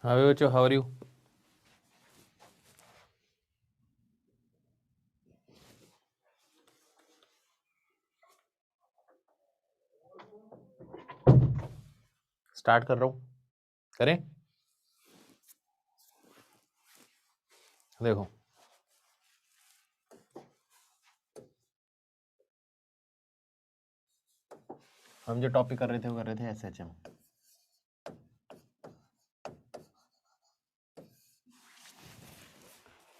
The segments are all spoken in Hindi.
हाउ बच्चों, हाउ आर यू? स्टार्ट कर रहा हूँ, करें? देखो, हम जो टॉपिक कर रहे थे वो कर रहे थे एसएचएम।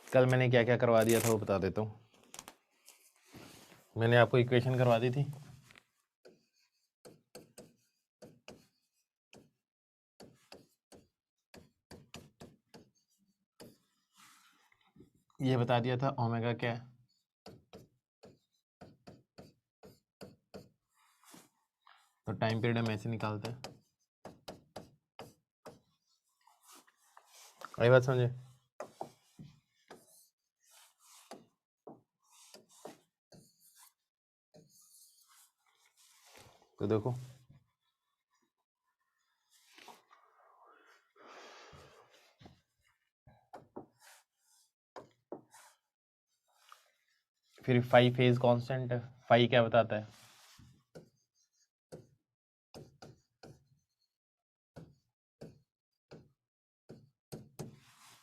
कल मैंने क्या क्या करवा दिया था वो बता देता हूँ। मैंने आपको इक्वेशन करवा दी थी, ये बता दिया था ओमेगा क्या है, तो टाइम पीरियड हम ऐसे निकालते हैं। आई बात समझे? तो देखो, फिर फाई फेज कांस्टेंट है। फाई क्या बताता है?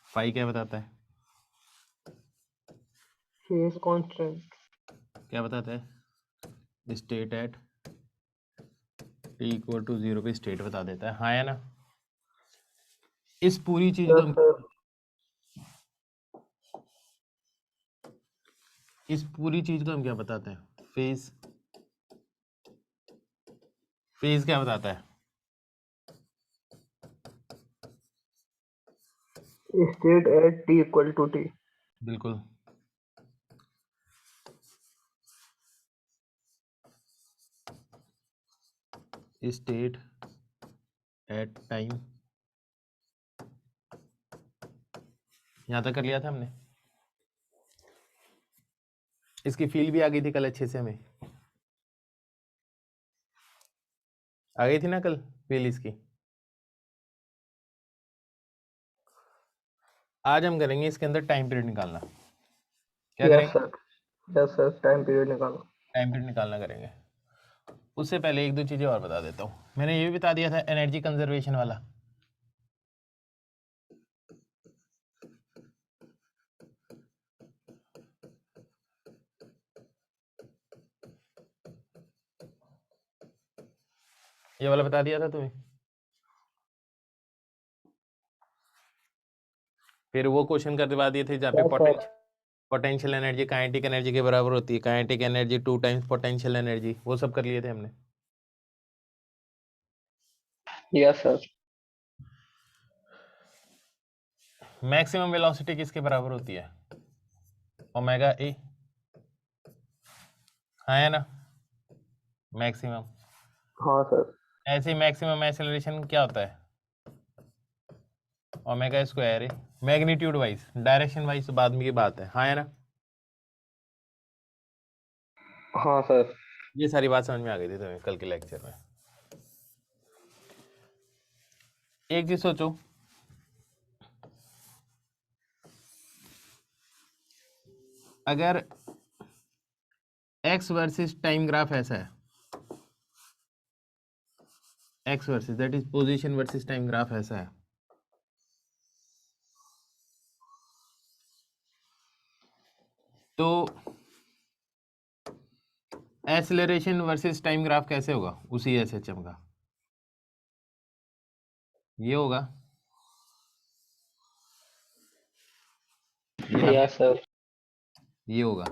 फाई क्या बताता है? Phase constant. क्या बताता है? State at t equal to 0 पे स्टेट बता देता है। हाँ है ना? इस पूरी चीज को यस सर। इस पूरी चीज को हम क्या बताते हैं? फेज। फेज क्या बताता है? State at t equal to t. बिल्कुल। स्टेट एट टाइम, यहां तक कर लिया था हमने। इसकी फील भी आ गई थी कल अच्छे से हमें, आ गई थी ना कल फील इसकी। आज हम करेंगे इसके अंदर टाइम पीरियड निकालना। क्या यस करेंगे? Sir. Yes sir, time period निकालो। टाइम पीरियड निकालना करेंगे। उससे पहले एक दो चीजें और बता देता हूँ। मैंने ये भी बता दिया था एनर्जी कंजर्वेशन वाला। ये वाला बता दिया था तुम्हें। फिर वो क्वेश्चन करवा दिए थे जहाँ पे yes sir. Potential energy kinetic energy के बराबर होती है। Kinetic energy 2 times potential energy, वो सब कर लिए थे हमने। Yes sir. मैक्सिमम वेलोसिटी किसके बराबर होती है? Omega A. हाँ है ना? मैक्सिमम। हाँ सर। ऐसे मैक्सिमम एक्सेलरेशन क्या होता है? ओमेगा स्क्वायर है। मैग्नीट्यूड वाइज, डायरेक्शन वाइज तो बाद में की बात है। हाँ है ना? हाँ सर। ये सारी बात समझ में आ गई थी तुम्हें कल के लेक्चर में। एक चीज सोचो, अगर एक्स वर्सेस टाइम ग्राफ ऐसा है, x versus that is position versus time graph ऐसा है, तो एक्सेलरेशन वर्सेस टाइम ग्राफ कैसे होगा उसी एसएचएम का? ये होगा, ये रहा, यस सर। ये होगा।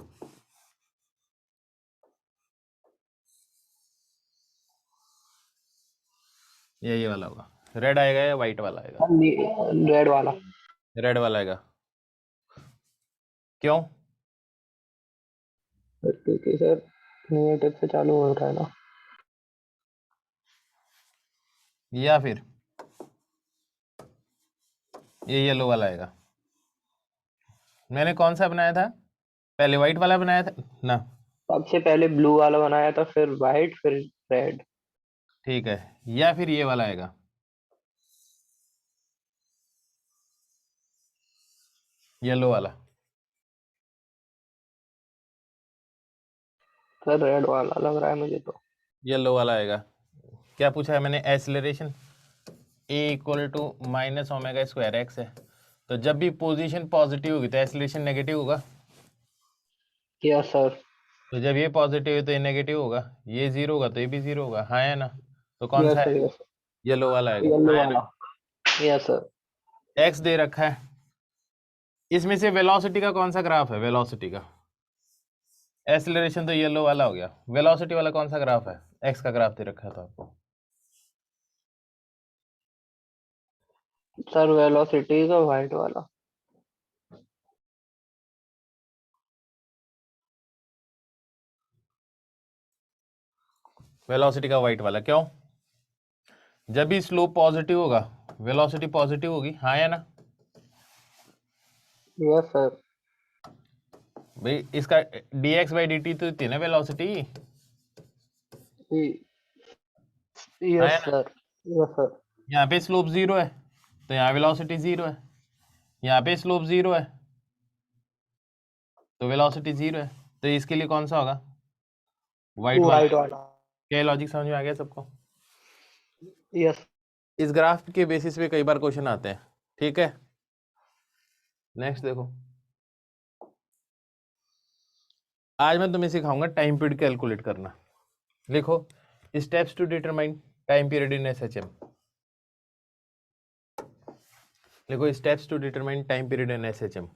ये वाला होगा। रेड आएगा या व्हाइट वाला आएगा? रेड वाला। रेड वाला आएगा। क्यों? क्योंकि सर नेगेटिव से चालू हो रहा है ना। या फिर ये येलो वाला आएगा। मैंने कौन सा बनाया था? पहले व्हाइट वाला बनाया था ना? सबसे पहले ब्लू वाला बनाया था, फिर व्हाइट, फिर रेड। ठीक है, या फिर ये वाला आएगा। येलो वाला? सर रेड वाला लग रहा है मुझे तो। येलो वाला आएगा। क्या पूछा है मैंने? Acceleration a equal to minus omega square x है, तो जब भी पोजीशन पॉजिटिव होगी तो एक्सेलरेशन नेगेटिव होगा, यस सर। तो जब ये पॉजिटिव है तो ये नेगेटिव होगा, ये जीरो होगा तो ये भी जीरो होगा, हाँ है ना? तो कौन सा यस है? सर। यस येलो वाला सर। आएगा, येलो हाँ है ना? वाला। Yes sir. एक्स दे रखा है, इसमें से वेलोसिटी का कौन सा ग्राफ है? वेलोसिटी का, एक्सेलरेशन तो येलो वाला हो गया, वेलोसिटी वाला कौन सा ग्राफ है? एक्स का ग्राफ दे रखा है तो आपको सर वेलोसिटी का व्हाइट वाला। वेलोसिटी का वाइट वाला। क्यों? जब भी स्लोप पॉजिटिव होगा वेलोसिटी पॉजिटिव होगी, हाँ या ना? Yes sir. भाई इसका dx बाई dt तो थी ना वेलोसिटी, हाँ यस है ना? सर। Yes sir. यहाँ पे स्लोप जीरो है तो यहाँ वेलोसिटी जीरो है, यहाँ पे स्लोप जीरो है तो वेलोसिटी जीरो है, तो इसके लिए कौन सा होगा? वाइट वाला व्हाइट है। वाला। क्या लॉजिक समझ में आ गया सबको? यस। इस ग्राफ के बेसिस पे कई बार क्वेश्चन आते हैं, ठीक है? नेक्स्ट देखो, आज मैं तुम्हें सिखाऊंगा टाइम पीरियड कैलकुलेट करना। लिखो, steps to determine time period in SHM. लिखो, steps to determine time period in SHM.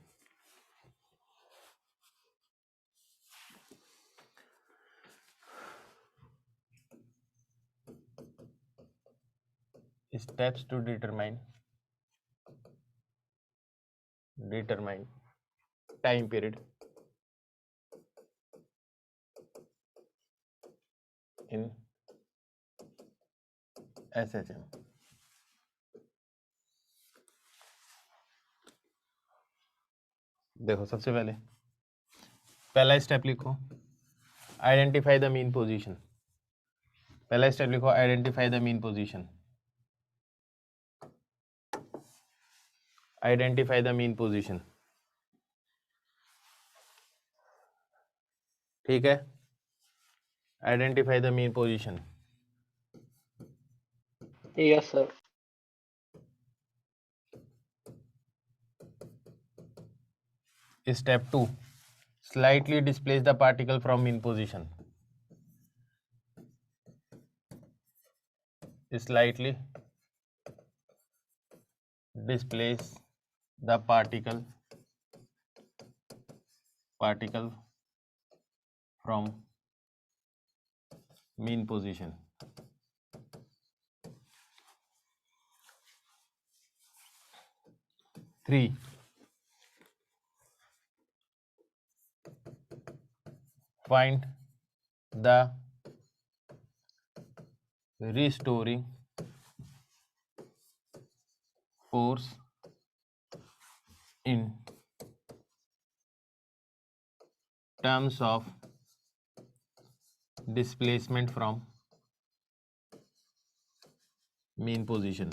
steps to determine time period in SHM। देखो, सबसे पहले पहला स्टेप लिखो, आइडेंटिफाई द मीन पोजीशन। पहला स्टेप लिखो, identify the mean position. Identify the mean position, ठीक है? Identify the mean position. Yes sir. Step 2, slightly displace the particle from mean position। slightly displace the particle from mean position। 3, find the restoring force in terms of displacement from mean position।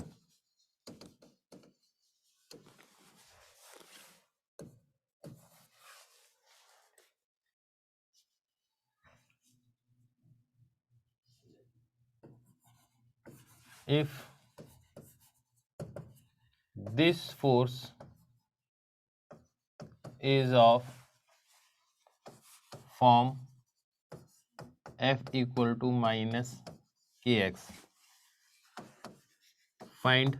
if this force is of form F equal to minus kx, find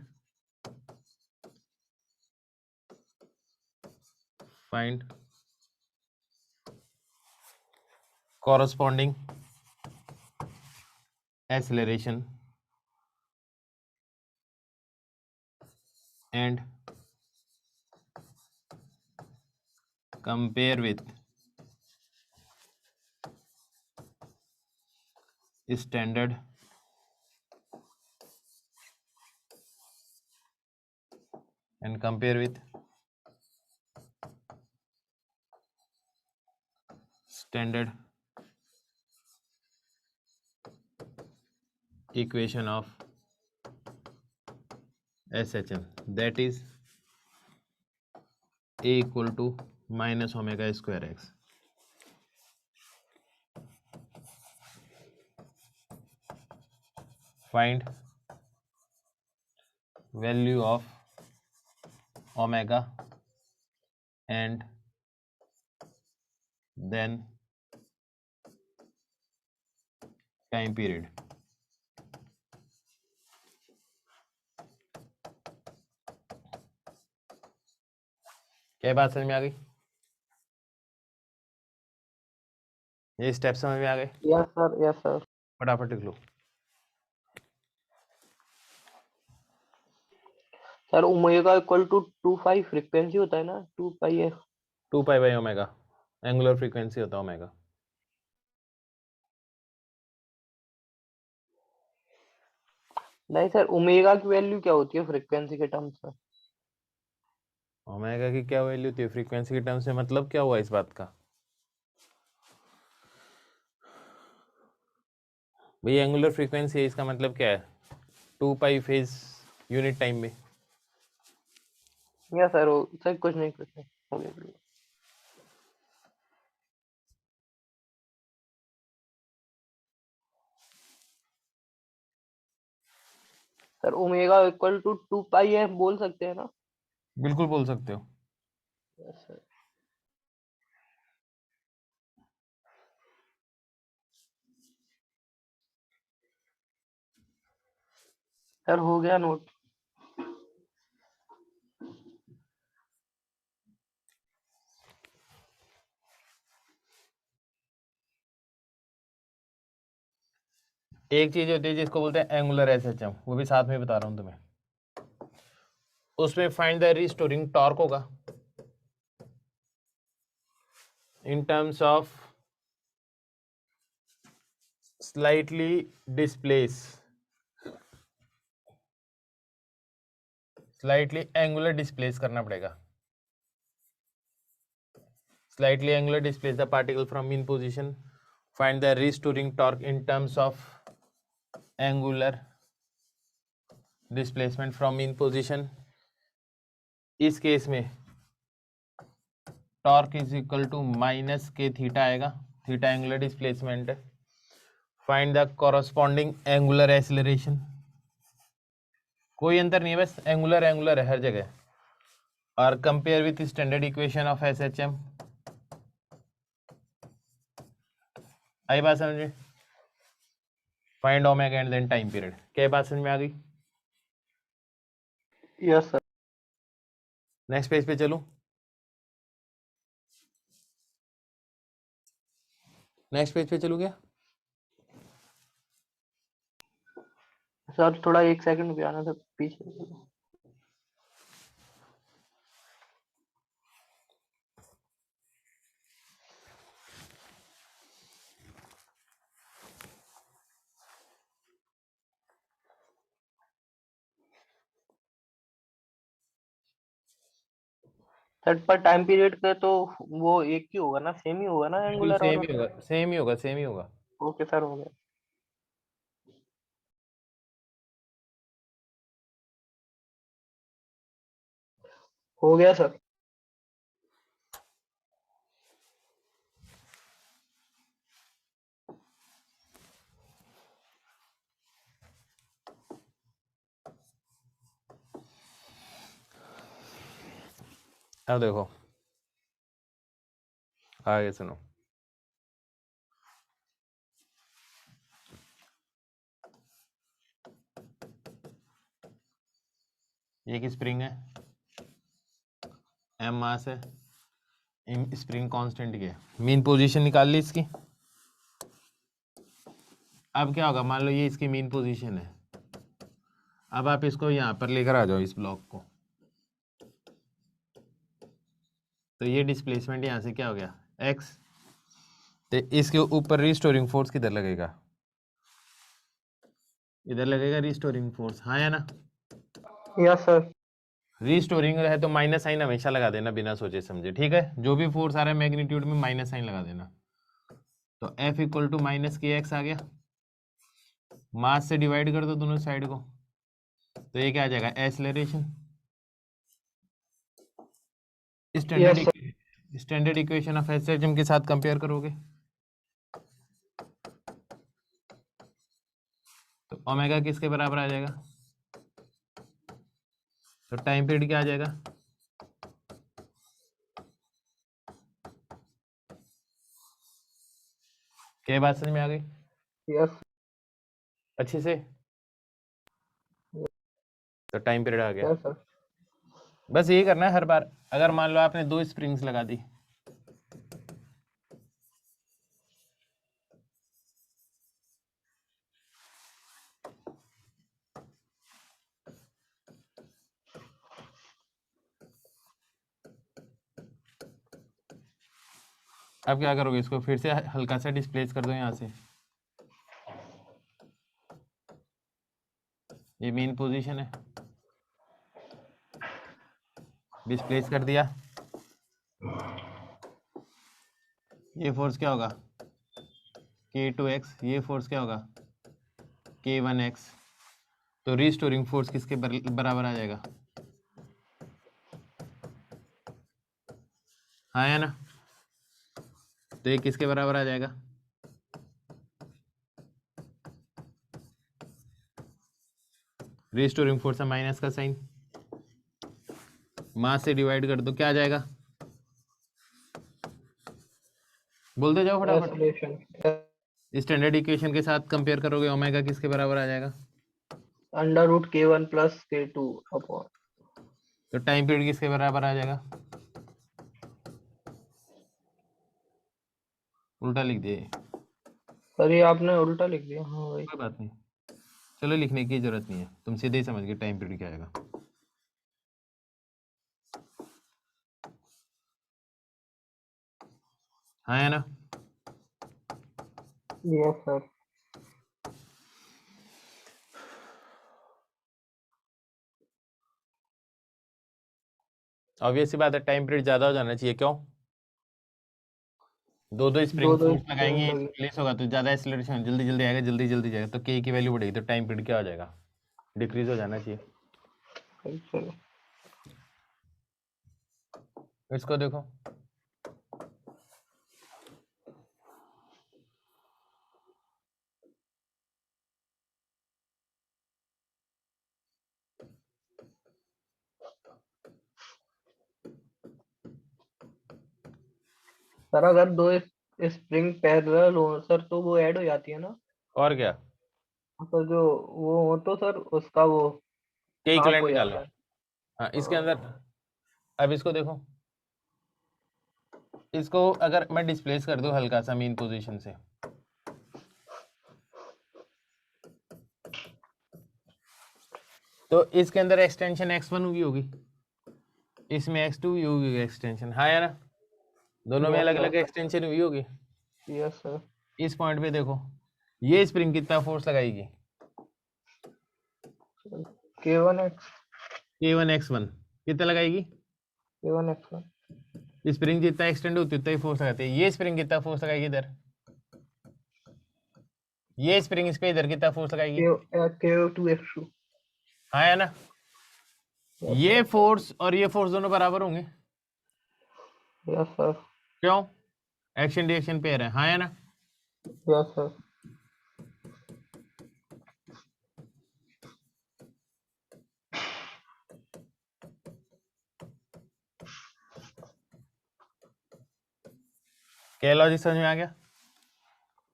corresponding acceleration and compare with standard equation of SHM, that is a equal to minus omega square x. Find value of omega and then time period। क्या बात समझ में आ गई? ये स्टेप समझ में आ गए? Yes sir, yes sir. फटाफट लिख लो। Sir omega equal to 2 pi frequency होता है ना, 2 पाई है। 2 pi by omega angular frequency होता है ओमेगा। नहीं सर, ओमेगा की वैल्यू क्या होती है फ्रीक्वेंसी के टर्म्स में? ओमेगा की क्या वैल्यू होती है फ्रीक्वेंसी के टर्म्स में? मतलब क्या हुआ इस बात का? भाई एंगुलर फ्रीक्वेंसी है, इसका मतलब क्या है? 2 पाई फेज यूनिट टाइम में। या सर, सर कुछ नहीं, कुछ नहीं, हो गया। Sir omega equal to 2 pi है बोल सकते हैं ना? बिल्कुल बोल सकते हो। Yes sir. सर हो गया नोट। एक चीज होती है जिसको बोलते हैं एंगुलर एसएचएम, वो भी साथ में बता रहा हूं तुम्हें। उसमें फाइंड द रिस्टोरिंग टॉर्क होगा in terms of slightly angular displace करना पड़ेगा। slightly angular displace the particle from mean position, find the restoring torque in terms of angular displacement from mean position। इस केस में torque is equal to minus k theta आएगा, थीटा एंगुलर डिस्प्लेसमेंट है। Find the corresponding angular acceleration. कोई अंतर नहीं है, बस एंगुलर एंगुलर है हर जगह। और compare with standard equation of SHM. आई बात समझ में? Find omega and then time period. क्या बात समझ में आ गई? Yes sir. नेक्स्ट पेज पे चलूं? नेक्स्ट पेज पे चलूं क्या? सर थोड़ा 1 सेकंड भी आना था पीछे। सर पर टाइम पीरियड का तो वो एक ही होगा ना, सेम ही होगा ना बिल्कुल एंगुलर सेम और? ही होगा, सेम ही होगा, सेम ही होगा। ओके सर, हो गया। हो गया सर। अब देखो आगे सुनो। ये की स्प्रिंग है, एम मास है, स्प्रिंग कांस्टेंट की है, मीन पोजीशन निकाल ली इसकी। अब क्या होगा, मान लो ये इसकी मीन पोजीशन है। अब आप इसको यहाँ पर लेकर आ जाओ इस ब्लॉक को, तो ये डिस्प्लेसमेंट यहाँ से क्या हो गया x। तो इसके ऊपर रिस्टोरिंग फोर्स किधर लगेगा? इधर लगेगा रिस्टोरिंग फोर्स, हाँ या ना? Yes sir. रिस्टोरिंग है तो माइनस साइन हमेशा लगा देना बिना सोचे समझे, ठीक है? जो भी फोर्स आ रहा है मैग्नीट्यूड में माइनस साइन लगा देना। तो F इक्वल टू माइनस के एक्स आ गया, मास से डिवाइड कर दो दोनों साइड को, तो ये क्या आ जाएगा acceleration. Yes, standard equation of SHM के साथ कंपेयर करोगे तो ओमेगा किसके बराबर आ जाएगा? तो टाइम पीरियड क्या आ जाएगा? क्या बात समझ में आ गई yes, अच्छे से? तो टाइम पीरियड आ गया। yes, sir. बस यही करना है हर बार। अगर मान लो आपने 2 स्प्रिंग्स लगा दी, अब क्या करोगे? इसको फिर से हल्का सा डिस्प्लेस कर दो यहाँ से। ये मेन पोजीशन है, डिस्प्लेस कर दिया। ये फोर्स क्या होगा? K2x। ये फोर्स क्या होगा? K1x। तो रिस्टोरिंग फोर्स किसके बराबर आ जाएगा? हाँ है ना? तो ये किसके बराबर आ जाएगा? रिस्टोरिंग फोर्स है माइनस का साइन, मास से डिवाइड कर दो, क्या आ जाएगा? बोलते जाओ फटाफट। Acceleration. स्टैंडर्ड इक्वेशन के साथ कंपेयर करोगे, ओमेगा किसके बराबर आ जाएगा? Under root K1 plus K2 upon. तो टाइम पीरियड किसके बराबर आ जाएगा? उल्टा लिख दिए। सर ये आपने उल्टा लिख दिया। हाँ भाई। कोई बात नहीं, चलो लिखने की जरूरत नहीं है, तुम सीधे ही समझ गए टाइम पीरियड क्या आएगा। हाँ है ना? Yes, sir. ऑब्वियस सी बात है, टाइम पीरियड ज्यादा हो जाना चाहिए। क्यों? दो स्प्रिंग दो फोर्स लगाएंगे, spring लगी। रिलीज होगा तो ज्यादा एक्सीलरेशन जल्दी जल्दी आएगा, जल्दी जल्दी जाएगा, तो के की वैल्यू बढ़ेगी, तो टाइम पीरियड क्या हो जाएगा? डिक्रीज हो जाना चाहिए। चलो। इसको देखो, सर अगर दो स्प्रिंग पैरेलल हो सर तो वो ऐड हो जाती है ना? और क्या? तो जो वो हो तो सर उसका वो के हाफ इक्विवेलेंट हो निकालो। जाता है। हाँ इसके अंदर, अब इसको देखो, इसको अगर मैं डिस्प्लेस कर दूं हल्का सा मीन पोजीशन से, तो इसके अंदर एक्सटेंशन x1 हुई होगी, इसमें x2 हुई होगी एक्सटेंशन। हाँ या ना? दोनों में यस अलग सर। अलग एक्सटेंशन हुई होगी। Yes sir. इस पॉइंट पे देखो, ये स्प्रिंग कितना फोर्स लगाएगी? K1x K1x1 कितना लगाएगी? K1x1 स्प्रिंग जितना एक्सटेंड होती है उतना ही फोर्स लगाती है। ये स्प्रिंग कितना फोर्स लगाएगी इधर? ये स्प्रिंग इस पे इधर कितना फोर्स लगाएगी? K2x2। हाँ या ना? यस ये सर। फोर्स और ये फोर्स दोनों बराबर होंगे। Yes sir. क्यों? एक्शन रिएक्शन पेयर है। हाँ या ना? Yes sir. क्या लॉजिक समझ में आ गया?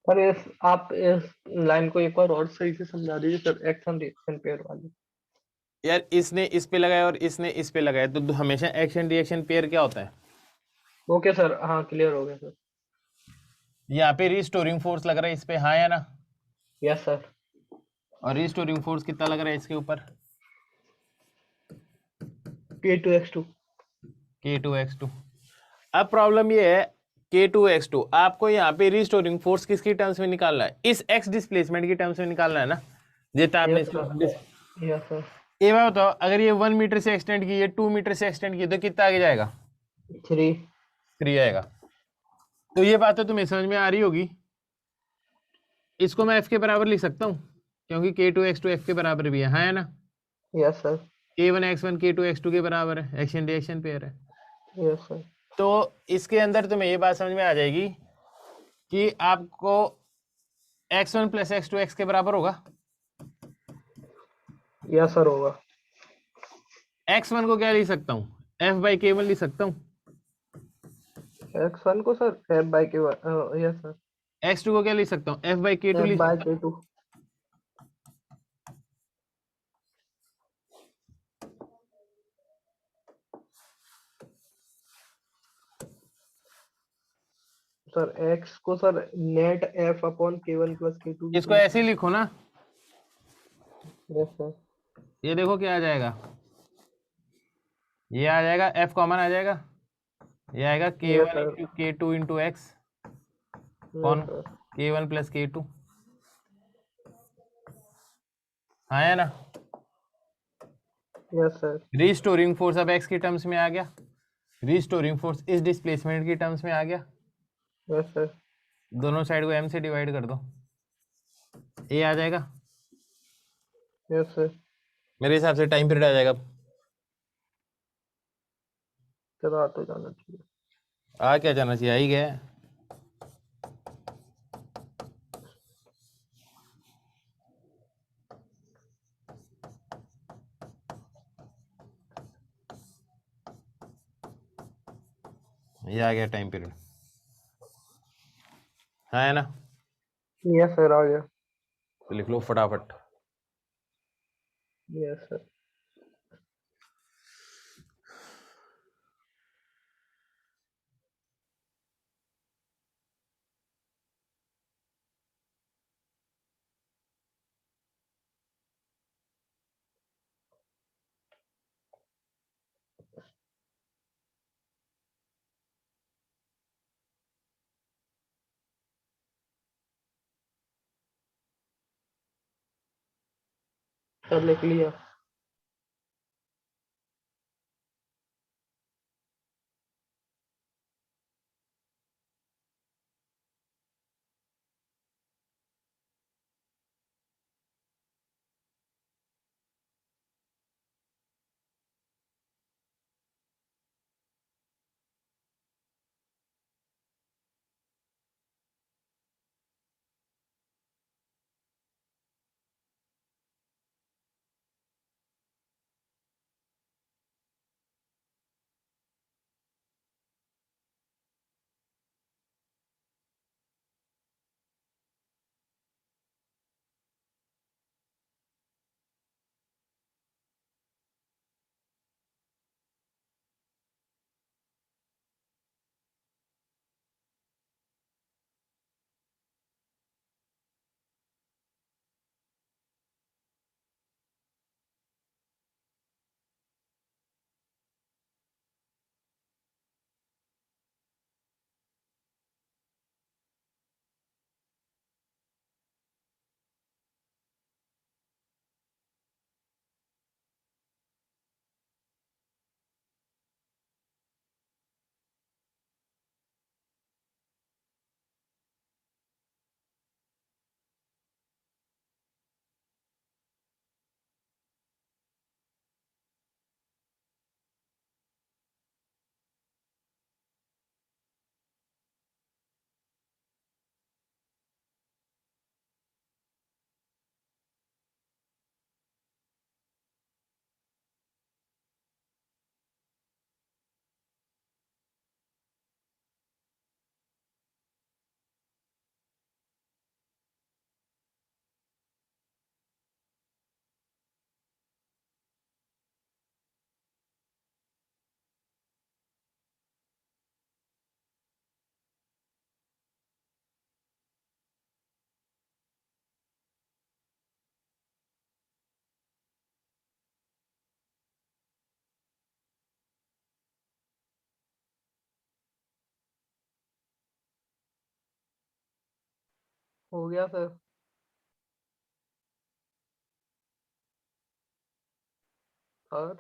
सर आप इस लाइन को एक बार और सही से समझा दीजिए सर, एक्शन रिएक्शन पेयर वाली। यार इसने इस पे लगाया और इसने इस पे लगाया, तो हमेशा एक्शन रिएक्शन पेयर क्या होता है? ओके सर, हाँ क्लियर हो गया सर। यहाँ पे रिस्टोरिंग फोर्स लग रहा है इस पे। हाँ या ना? Yes sir. और रिस्टोरिंग फोर्स कितना लग रहा है इसके ऊपर? K2x2। K2x2। अब प्रॉब्लम ये है, K2x2 आपको यहाँ पे रिस्टोरिंग फोर्स किसकी टर्म्स में निकालना है? इस x डिस्प्लेसमेंट की टर्म्स में निकालना है ना, जितना आपने यस सर। Yes sir. ये बात बताओ, अगर ये 1 मीटर से एक्सटेंड की, ये 2 मीटर से एक्सटेंड की, तो कितना आगे जाएगा? 3। 3 आएगा। तो ये बात तो तुम्हें समझ में आ रही होगी। इसको मैं f के बराबर लिख सकता हूँ, क्योंकि K2x2 f के बराबर भी है। हाँ है ना? Yes sir. K1x1 K2x2 के बराबर है, एक्शन रिएक्शन पेयर है। Yes sir. तो इसके अंदर तुम्हें ये बात समझ में आ जाएगी कि आपको x1 प्लस x2 x के बराबर होगा। यस सर होगा। x1 को क्या लिख सकता हूँ, f बाई k1 लिख सकता हूँ। x1 को सर f बाय के, यस सर, x2 को क्या लिख सकता हूँ, f बाई k2 f लिख बाय सकता के टू। सर x को sir net f upon k1 plus k2 हूँ। भी इसको तो लिख ऐसे ही सकते लिखो ना, हैं। Yes sir. ये देखो क्या आ जाएगा, ये आ जाएगा f कॉमन आ जाएगा, ये आएगा yes k1 sir. Into k2 into x, yes कौन, सर। k1 प्लस k2, हाँ है ना। Yes sir. रिस्टोरिंग फोर्स अब x की टर्म्स में आ गया, रिस्टोरिंग फोर्स इस डिस्प्लेसमेंट की टर्म्स में आ गया। Yes sir. दोनों साइड को m से डिवाइड कर दो, ये आ जाएगा। Yes sir. मेरे हिसाब से टाइम पीरियड आ जाएगा। चलो आ तो जाना चाहिए। आ क्या जाना चाहिए, आ ही गया है। ये आ गया टाइम पीरियड, हाँ है ना। यस सर आ गया। तो लिख लो फटाफट। Yes sir. सर लिख लिया। हो गया सर। और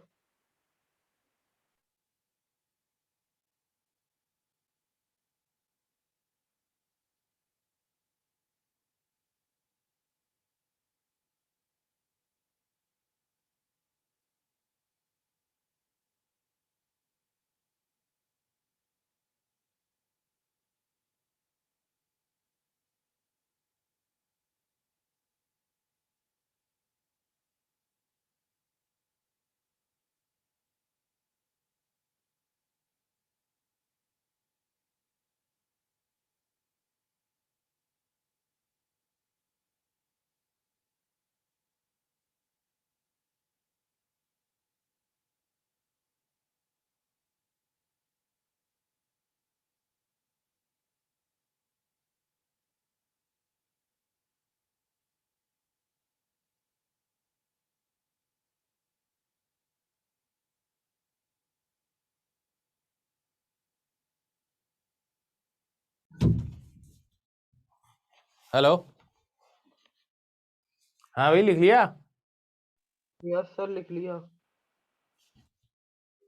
हेलो, हाँ भाई लिख लिया। यस सर, लिख लिया।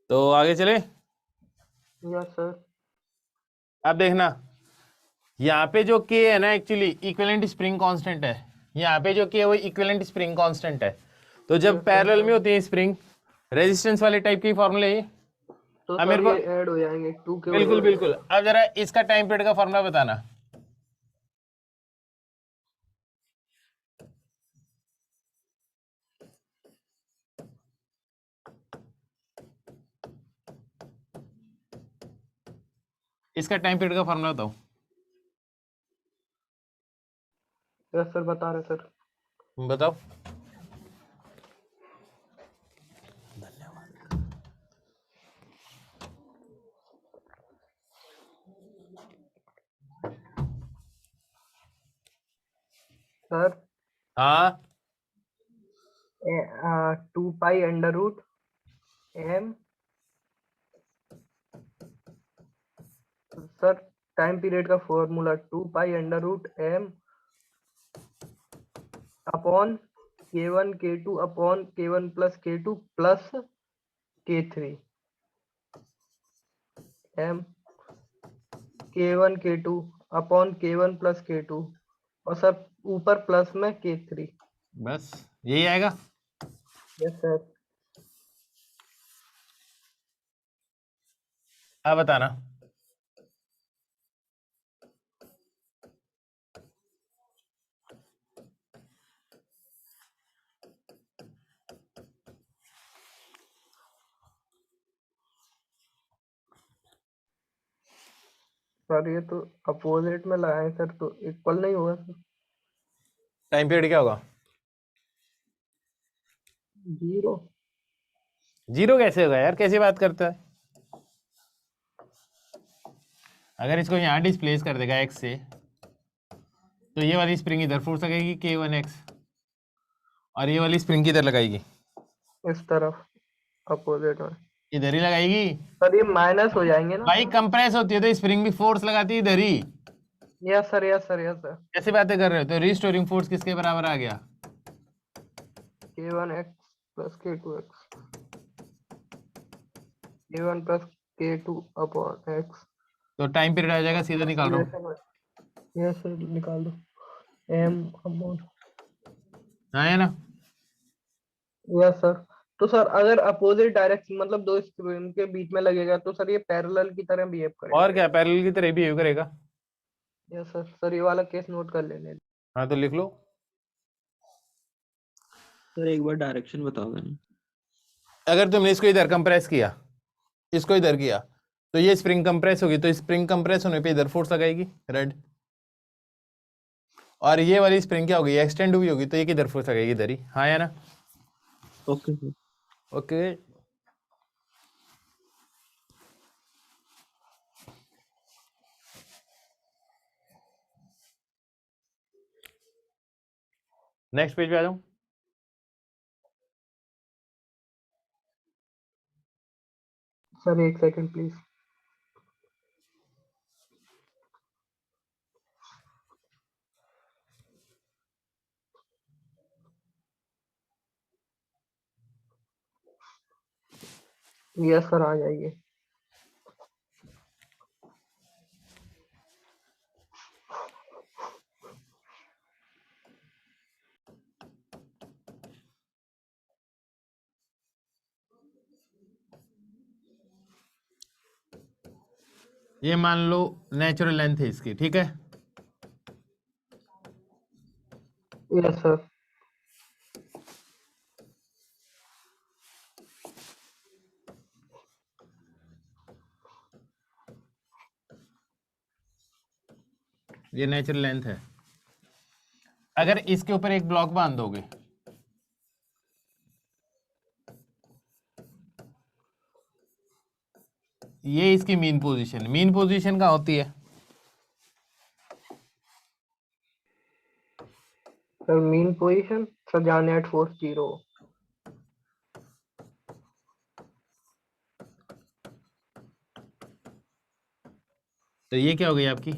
तो आगे चले। Yes sir. अब देखना, यहाँ पे जो के है ना, एक्चुअली इक्विवेलेंट स्प्रिंग कांस्टेंट है। यहाँ पे जो के है वो इक्विवेलेंट स्प्रिंग कांस्टेंट है। तो जब यस सर। पैरेलल में होती है स्प्रिंग, रेजिस्टेंस वाले टाइप की फॉर्मूला है ये। तो अब सर मेरे ये को ऐड हो जाएंगे 2 के हो बिल्कुल जाएंगे। बिल्कुल, अब जरा इसका टाइम पीरियड का फॉर्मूला बताना। इसका टाइम पीरियड का फॉर्मूला बताओ। यस सर, बता रहे सर। बताओ। सर हाँ 2 pi under root M. Sir time period का formula 2 pi under root M upon K1 K2 upon K1 plus K2 plus K3 M K1 K2 upon K1 plus K2 और सर ऊपर प्लस में K3। बस यही आएगा। Yes sir. अब बताना। सर ये तो अपोजिट में लगाए सर, तो इक्वल नहीं होगा सर। टाइम पीरियड क्या होगा? 0। जीरो कैसे होगा यार, कैसी बात करता है? अगर इसको यहाँ डिस्प्लेस कर देगा एक्स से, तो ये वाली स्प्रिंग इधर फोर्स लगेगी K1x, और ये वाली स्प्रिंग किधर लगाएगी? इस तरफ अपोजिट में। इधर ही लगाएगी। सर ये माइनस हो जाएंगे ना। भाई कंप्रेस होती है तो स्प्रिंग भी फोर्स लगाती है इधर ही। Yes sir, yes sir, yes sir. कैसी बातें कर रहे हो? तो रिस्टोरिंग फोर्स किसके बराबर आ गया? K1x plus K2x, K1 plus K2 upon x। तो टाइम पीरियड आ जाएगा, सीधा निकाल रहा हूँ। एक्सीलरेशन में। यस सर, निकाल दो। m upon. हाँ है ना? Yes sir. तो सर अगर अपोजिट डायरेक्शन मतलब दो स्क्रीन के बीच में लगेगा तो सर ये पैरेलल की तरह बिहेव करेगा। और क्या, पैरेलल की तरह बिहेव करेगा। Yes sir. सर ये वाला केस नोट कर लेने। हाँ तो लिख लो। सर एक बार डायरेक्शन बताओ ना। अगर तुमने इसको इधर कंप्रेस किया, इसको इधर किया, तो ये स्प्रिंग कंप्रेस होगी, तो स्प्रिंग कंप्रेस होने पे इधर फोर्स लगाएगी रेड, और ये वाली स्प्रिंग क्या होगी, एक्सटेंड हुई होगी, तो ये किधर फोर्स लगाएगी? इधर ही। हाँ या ना? Okay sir. Okay. Next page पे आ जाऊं। सर एक सेकंड प्लीज। यस सर, आ जाइए। ये मान लो नेचुरल लेंथ है इसकी, ठीक है। Yes sir. ये नेचुरल लेंथ है। अगर इसके ऊपर एक ब्लॉक बांध दोगे, ये इसकी मीन पोजीशन, मीन पोजीशन कहाँ होती है? सर मीन पोजीशन सर जहाँ नेट फोर्स 0। तो ये क्या हो गई आपकी?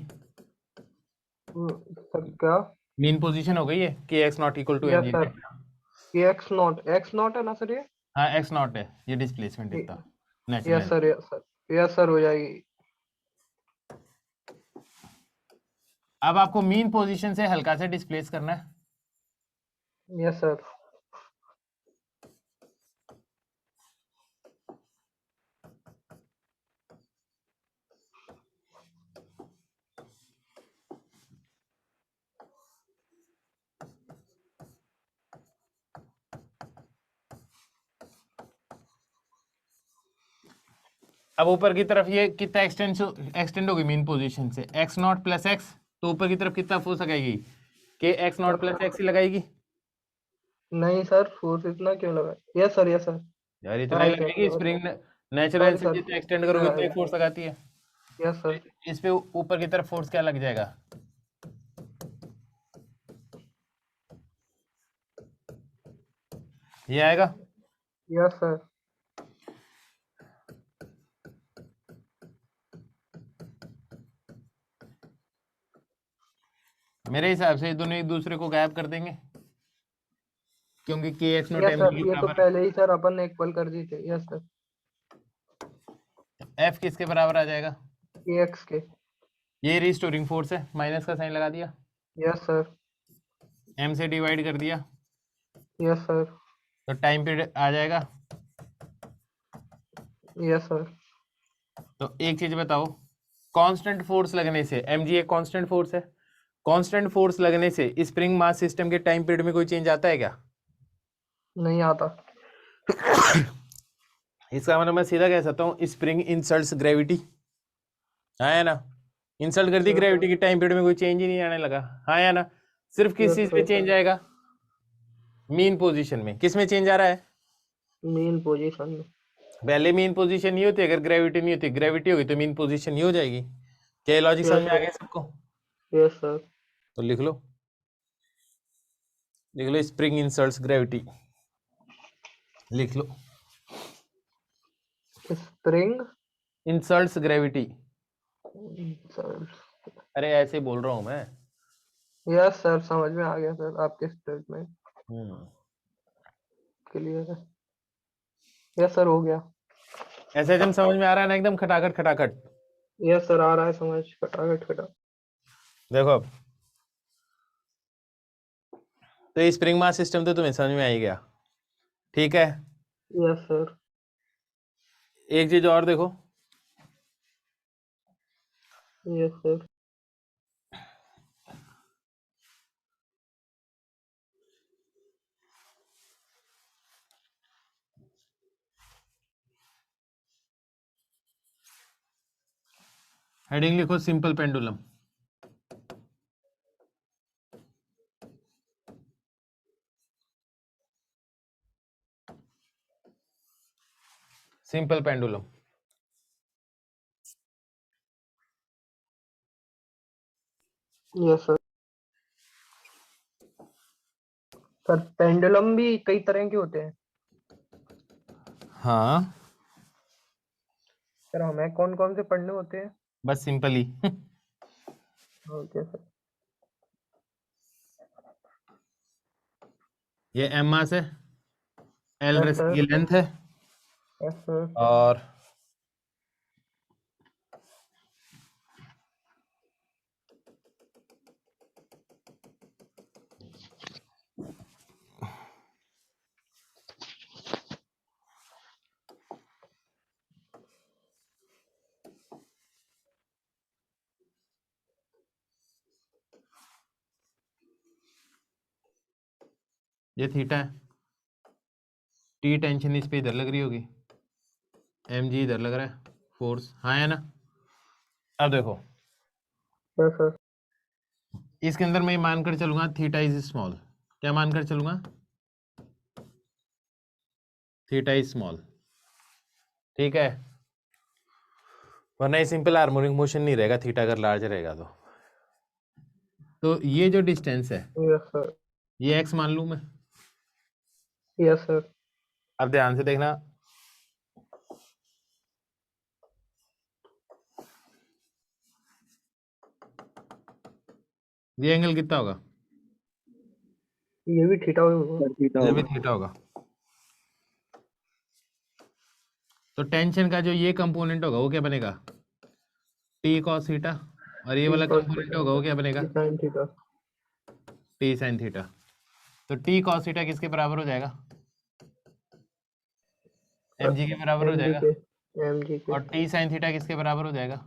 सर क्या? मीन पोजीशन हो गई है कि x not equal to m yes g. Sir, ये एक्स नॉट है ना सर ये? हाँ एक्स नॉट है, ये डिस्प्लेसमेंट इतना natural. Yes sir, yes sir, yes sir, हो जाएगी। अब आपको मीन पोजीशन से हल्का से डिस्प्लेस करना है। Yes sir. अब ऊपर की तरफ ये कितना एक्सटेंड होगी मीन पोजीशन से, एक्स नॉट प्लस एक्स, तो ऊपर की तरफ कितना फोर्स लगाएगी कि एक्स नॉट प्लस एक्स ही लगाएगी। नहीं सर, फोर्स इतना क्यों लगा? Yes sir, yes sir. यार इतना ही राइट सर, लगेगी, स्प्रिंग नेचुरल सॉरी से सर। जितना एक्सटेंड करोगे उतना ही फोर्स लगाती है। Yes sir. इस पे ऊपर की तरफ फोर्स क्या लग जाएगा, ये आएगा। Yes sir. मेरे हिसाब से ये दोनों एक दूसरे को गायब कर देंगे, क्योंकि के x naught yes M sir, जी के ये तो बराबर पहले ही सर अपन ने इक्वल कर दी थे। Yes sir. है। एफ किसके बराबर आ जाएगा, ये एक्स के। ये रिस्टोरिंग फोर्स है, माइनस का साइन लगा दिया, यस सर। एम से डिवाइड कर दिया, यस सर। तो टाइम पीरियड आ जाएगा। Yes sir. तो एक चीज बताओ, कांस्टेंट फोर्स लगने से, mg एक कांस्टेंट फोर्स है, कांस्टेंट फोर्स लगने से स्प्रिंग मास सिस्टम के टाइम पीरियड में कोई चेंज आता है क्या? नहीं आता। इसका मतलब मैं सीधा कह सकता हूँ स्प्रिंग इंसल्ट्स ग्रेविटी, हाँ या ना? इंसल्ट कर दी Yes, ग्रेविटी के टाइम पीरियड में कोई चेंज ही नहीं आने लगा, हाँ या ना? सिर्फ किस Yes, चीज पे sir. चेंज आएगा, मीन पोजीशन में। किस में चेंज आ रहा है? मेन पोजीशन में। पहले मीन पोजीशन नहीं होती, अगर ग्रेविटी नहीं होती, ग्रेविटी होगी तो मीन पोजीशन नहीं हो जाएगी। क्या लॉजिक समझ में आ गया सबको? Yes sir. तो लिख लो, लिख लो स्प्रिंग इंसल्ट्स ग्रेविटी, लिख लो स्प्रिंग इंसल्ट्स ग्रेविटी। सर। अरे ऐसे बोल रहा हूँ मैं। यस सर, समझ में आ गया सर, आपके स्टेटमेंट क्लियर है। यस सर, हो गया। ऐसे एकदम समझ में आ रहा है ना, एकदम खटाखट खटाखट। यस सर, आ रहा है समझ, खटाखट खटा। देखो अब, तो ये स्प्रिंग मास सिस्टम तो तुम्हें समझ में आ ही गया, ठीक है। Yes sir. एक चीज और देखो, यस सर। हेडिंग लिखो simple pendulum. Simple pendulum. Yes sir. Sir pendulum भी कई तरह के होते हैं। हाँ सर हमें कौन कौन से पढ़ने होते हैं? बस सिंपल ही। Okay sir. ये एम मास है, एल यस रस्सी की सर। लेंथ है, यस सर। और ये थीटा है, टी टेंशन इस पे इधर लग रही होगी, एम जी इधर लग रहा है फोर्स, हाँ है ना? अब देखो, यस सर। इसके अंदर मैं मानकर चलूंगा थीटा इज स्मॉल। क्या मानकर चलूंगा? थीटा इज स्मॉल, ठीक है। वरना ये सिंपल हार्मोनिक मोशन नहीं रहेगा थीटा अगर लार्ज रहेगा तो ये जो डिस्टेंस है यस सर। ये एक्स मान लूं मैं। Yes sir. अब ध्यान से देखना, ये एंगल कितना होगा? ये भी थीटा होगा। सर थीटा ये भी होगा। थीटा होगा। तो टेंशन का जो ये कंपोनेंट होगा वो क्या बनेगा? T cos theta. और ये टी वाला कॉस कंपोनेंट थीटा, होगा वो क्या बनेगा? T sine theta. T sine theta. तो टी कॉस थीटा किसके बराबर हो जाएगा? एम जी के बराबर हो एम जी जाएगा। के, एम जी के, और टी साइन थीटा किसके बराबर हो जाएगा?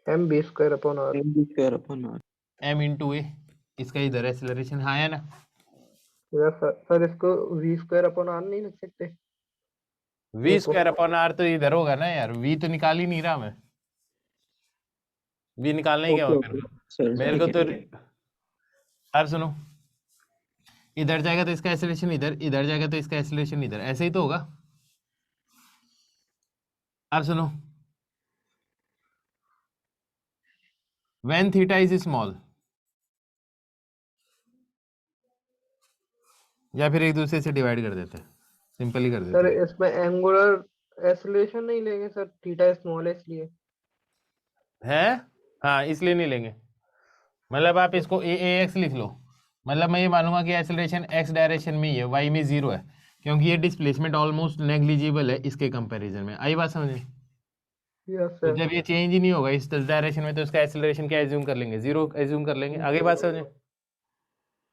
M B square upon R. M B square upon R. M into A. इसका इधर एक्सेलरेशन हाँ है ना? Yes sir. सर इसको वी स्क्वायर अपॉन आर नहीं लिख सकते? वी देखो, स्क्वायर अपॉन आर तो इधर होगा ना यार, वी तो निकाल ही नहीं रहा मैं। वी निकालना ही क्या ओके होगा ओके मेरे को? सर मेरे आई को तो कैन। यार सुनो, इधर जाएगा तो इसका एक्सेलरेशन इधर, इधर जाएगा तो इसका एक्सेलरेशन इधर, ऐसे ही तो होगा। अब सुनो, व्हेन थीटा इज स्मॉल, या फिर एक दूसरे से डिवाइड कर देते हैं, सिंपल ही कर सर देते हैं। इसमें एंगुलर एक्सेलरेशन नहीं लेंगे सर, थीटा स्मॉल है इसलिए। है, हाँ इसलिए नहीं लेंगे। मतलब आप यस इसको ए एक्स लिख लो। मतलब मैं ये मानूंगा कि एक्सेलरेशन एक्स डायरेक्शन में ही है, वाई में जीरो है, क्योंकि ये डिस्प्लेसमेंट ऑलमोस्ट नेग्लिजिबल है इसके कंपैरिजन में। आई बात समझे? तो सर। जब ये चेंज ही नहीं होगा इस डायरेक्शन में, तो इसका एक्सेलरेशन क्या एज्यूम कर लेंगे? जीरो एज्यूम कर लेंगे। आगे बात समझे?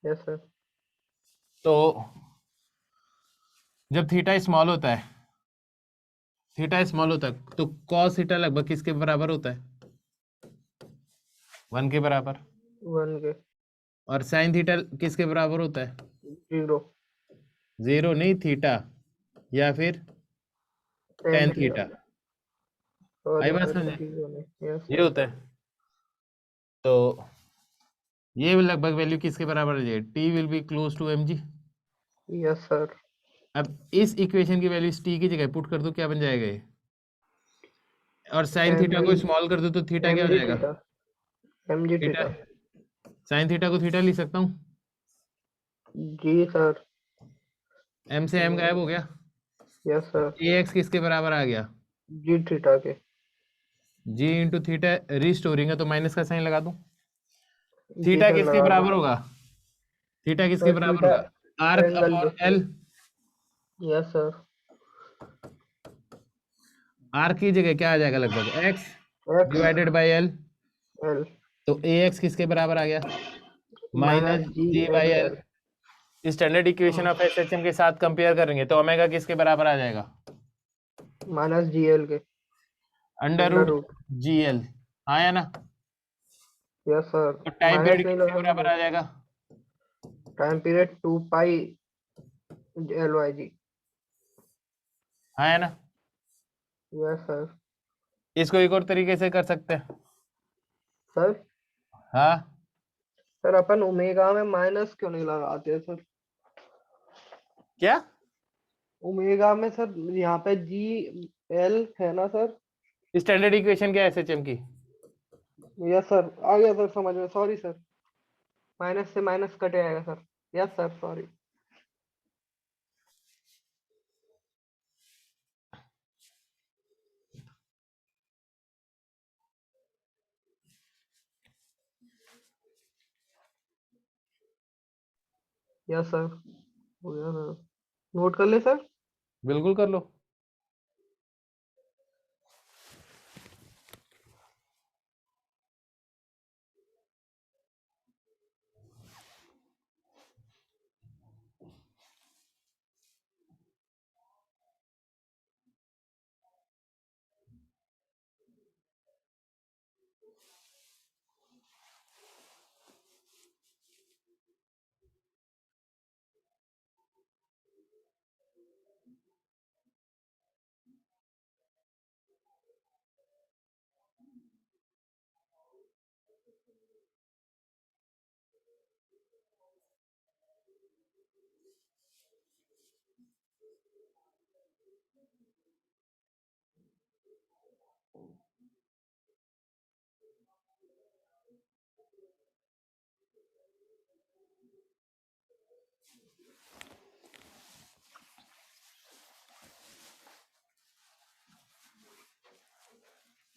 Yes sir. तो जब थीटा स्मॉल होता है, थीटा स्मॉल होता है तो कॉस थीटा लगभग किसके बराबर होता है? 1 के बराबर। 1 के। और साइन थीटा किसके बराबर होता है? 0। 0 नहीं, थीटा या फिर टेन टेन थीटा। थीटा। आई सॉरी बात सर, समझे? जीरो नहीं। यस ये सर। होता है। तो ये लगभग वैल्यू किसके बराबर हो जाएगी? T will be close to m g. Yes sir. अब इस इक्वेशन की वैल्यू टी की जगह पुट कर दो, क्या बन जाएगा ये? और साइन एम थीटा जी, को स्मॉल कर दो तो थीटा क्या एम हो जी जाएगा? Theta, m g theta. Theta. Sine theta को थीटा लिख सकता हूँ। जी सर। एम से एम गायब हो गया। Yes sir. ए एक्स किसके बराबर आ गया? जी थीटा के। जी इंटू थीटा रिस्टोरिंग है तो माइनस का साइन लगा दूं। जी थीटा सर किसके लगा दो। बराबर होगा? थीटा किसके सर बराबर थीटा होगा? आर्क एंगल अपॉन पे। एल। Yes sir. आर्क की जगह क्या आ जाएगा? लगभग x x divided by l. L तो ए एक्स किसके बराबर आ गया? Minus minus g g by x l. L. Standard equation of S H M के साथ कंपेयर करेंगे तो ओमेगा किसके बराबर आ जाएगा? माइनस जी एल के। Under under root root. G L. हाँ या ना? Yes sir. तो टाइम माइनस पीरियड नहीं किसके लगाना बराबर सर। आ जाएगा? टाइम पीरियड 2 पाई एल वाई जी। हाँ या ना? Yes sir. इसको एक और तरीके से कर सकते हैं। सर हाँ, सर अपन ओमेगा में माइनस क्यों नहीं लगाते सर? क्या? ओमेगा में सर यहाँ पे जी एल है ना सर? स्टैंडर्ड इक्वेशन क्या है एस एच एम की? यस सर, आ गया सर समझ में। सॉरी सर, माइनस से माइनस कट आएगा sir. Yes sir, sorry. Yes sir, हो गया सर। नोट कर ले सर। बिल्कुल कर लो।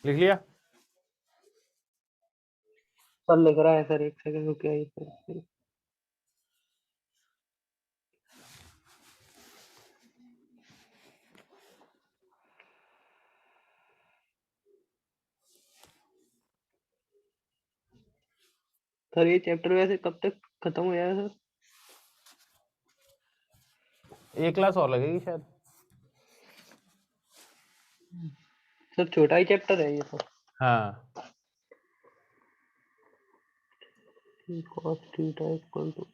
लिख लिया? सर लिख रहा है सर, एक सेकंड रुकिए आइए सर। सर ये चैप्टर वैसे कब तक खत्म हो जाएगा सर? एक क्लास और लगेगी शायद। सर छोटा ही चैप्टर है ये तो। हाँ cos थीटा इक्वल टू,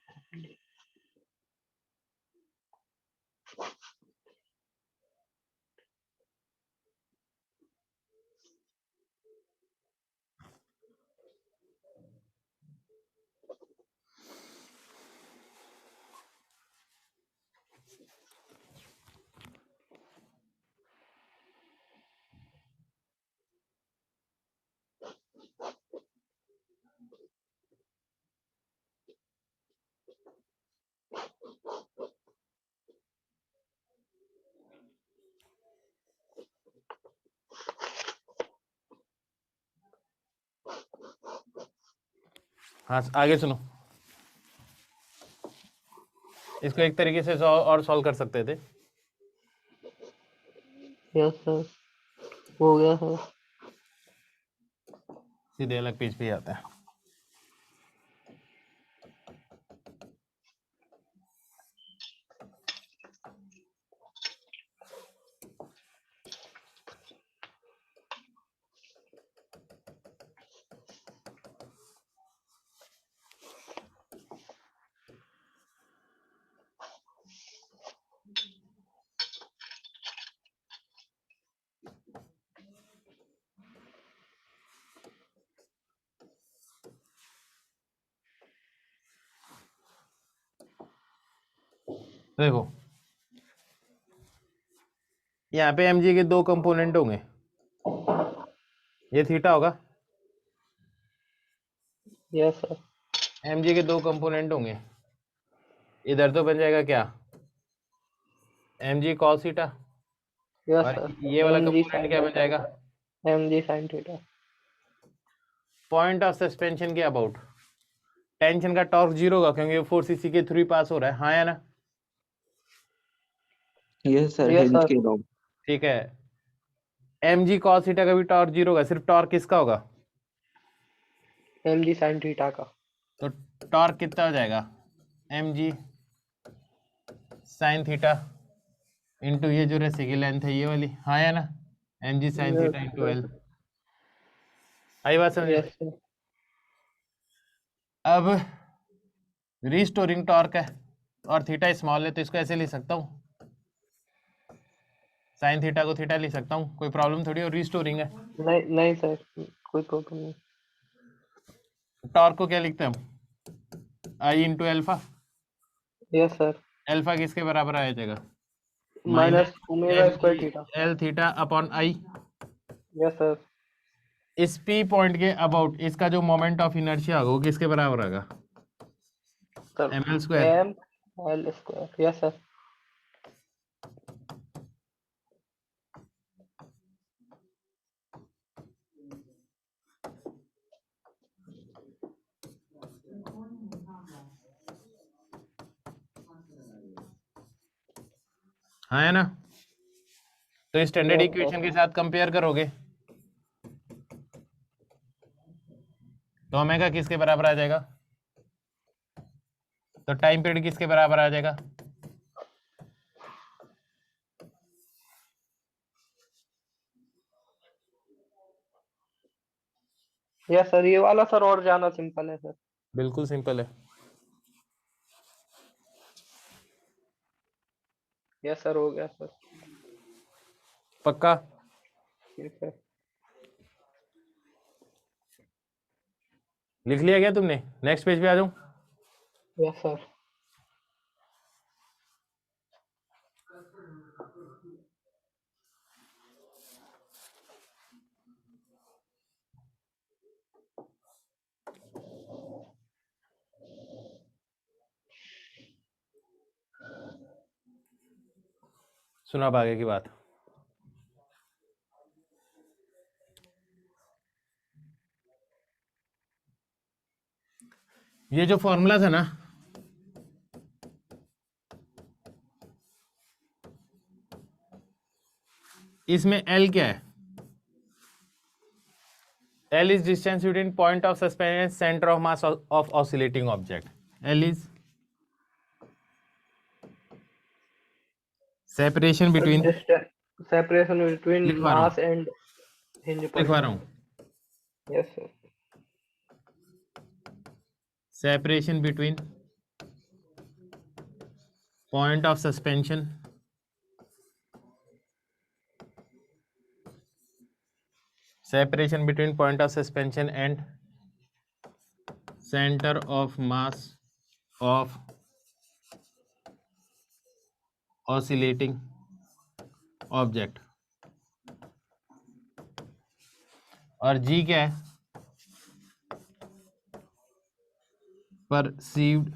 हाँ आगे सुनो। इसको एक तरीके से और सॉल्व कर सकते थे। यस सर हो गया सर। सीधे अलग पेज पे ही आता है। देखो यहाँ पे mg के दो कंपोनेंट होंगे, ये थीटा होगा। Yes sir. mg के दो कंपोनेंट होंगे, इधर तो बन जाएगा क्या, mg cos थीटा, यस और सर। ये वाला एम जी कंपोनेंट साइन क्या बन थीटा, जाएगा, m g sine theta. Point of suspension के अबाउट टेंशन का टॉर्क जीरो होगा क्योंकि फोर्स इसी के थ्रू पास हो रहा है, हाँ या ना। Yes sir, yes hinge sir. के अबाउट। ठीक है, mg cos थीटा का भी टॉर्क जीरो होगा, सिर्फ टॉर्क किसका होगा, एम जी साइन थीटा का। तो टॉर्क कितना हो जाएगा, mg sin थीटा इंटू ये जो रस्सी की लेंथ है ये वाली, हाँ या ना, mg sin theta into L. आई बात समझे। Yes sir. अब रीस्टोरिंग टॉर्क है और थीटा स्मॉल है तो इसको ऐसे लिख सकता हूँ, साइन थीटा को थीटा लिख सकता हूँ, कोई प्रॉब्लम थोड़ी, और रीस्टोरिंग है। नहीं नहीं सर, कोई प्रॉब्लम नहीं। टॉर्क को क्या लिखते हैं हम, I into alpha. Yes sir. Alpha किसके बराबर आ जाएगा, minus minus omega M square G theta. L theta upon I. Yes sir. इस पी पॉइंट के अबाउट इसका जो मोमेंट ऑफ इनर्शिया होगा वो किसके बराबर होगा, sir m l square. M l square. Yes sir. हाँ है ना, तो स्टैंडर्ड यस इक्वेशन के सर। साथ कंपेयर करोगे तो ओमेगा किसके बराबर आ जाएगा, तो टाइम पीरियड किसके बराबर आ जाएगा, यस सर, ये वाला सर और ज्यादा सिंपल है सर। बिल्कुल सिंपल है। यस सर हो गया सर। पक्का। ठीक है। लिख लिया क्या तुमने, नेक्स्ट पेज पे आ जाऊं। Yes sir. सुना अब आगे की बात। ये जो फॉर्मूला था ना, इसमें L क्या है? L is distance between point of suspension and center of mass of oscillating object. L is separation between, Separation between लिखवा रहा mass हूँ, and hinge point. लिखवा रहा हूँ, Yes, sir. separation between point of suspension and center of mass of oscillating object. और G क्या है? Perceived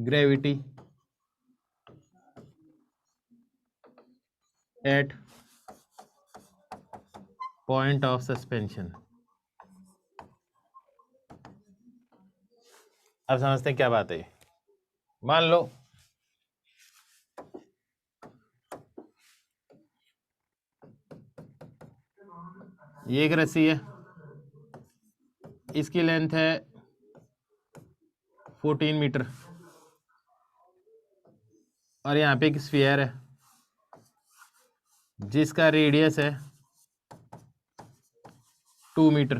gravity at point of suspension. अब समझते हैं क्या बात है ये। मान लो ये एक रस्सी है, इसकी लेंथ है 14 मीटर और यहाँ पे एक स्फीयर है जिसका रेडियस है 2 मीटर।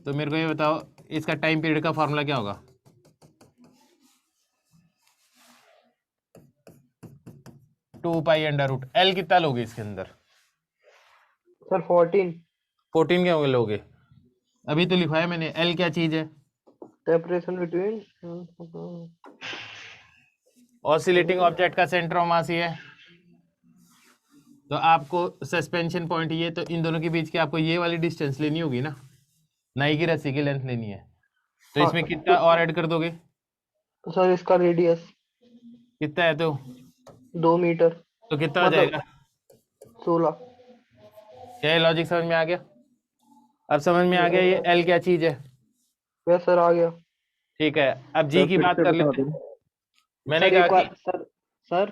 तो मेरे को ये बताओ इसका टाइम पीरियड का फॉर्मूला क्या होगा? Two pi under root l कितना लोगे इसके अंदर? Sir, 14. 14 क्या लोगे? अभी तो लिखवाया मैंने, एल क्या चीज है? Separation between. ऑसिलेटिंग ऑब्जेक्ट का सेंटर ऑफ मास ही है, तो आपको सस्पेंशन पॉइंट ये, तो इन दोनों के बीच की आपको ये वाली डिस्टेंस लेनी होगी ना, नई की रस्सी की लेंथ लेनी है। तो इसमें कितना और ऐड कर दोगे? सर इसका रेडियस कितना है? तो 2 मीटर, तो कितना हो मतलब जाएगा? 16। क्या ये लॉजिक समझ में आ गया? अब समझ में आ गया ये एल क्या चीज है? यस सर, आ गया। ठीक है, अब जी सर की फिर बात से कर बता लेते हैं। दो। मैंने सर कहा एक बार कि सर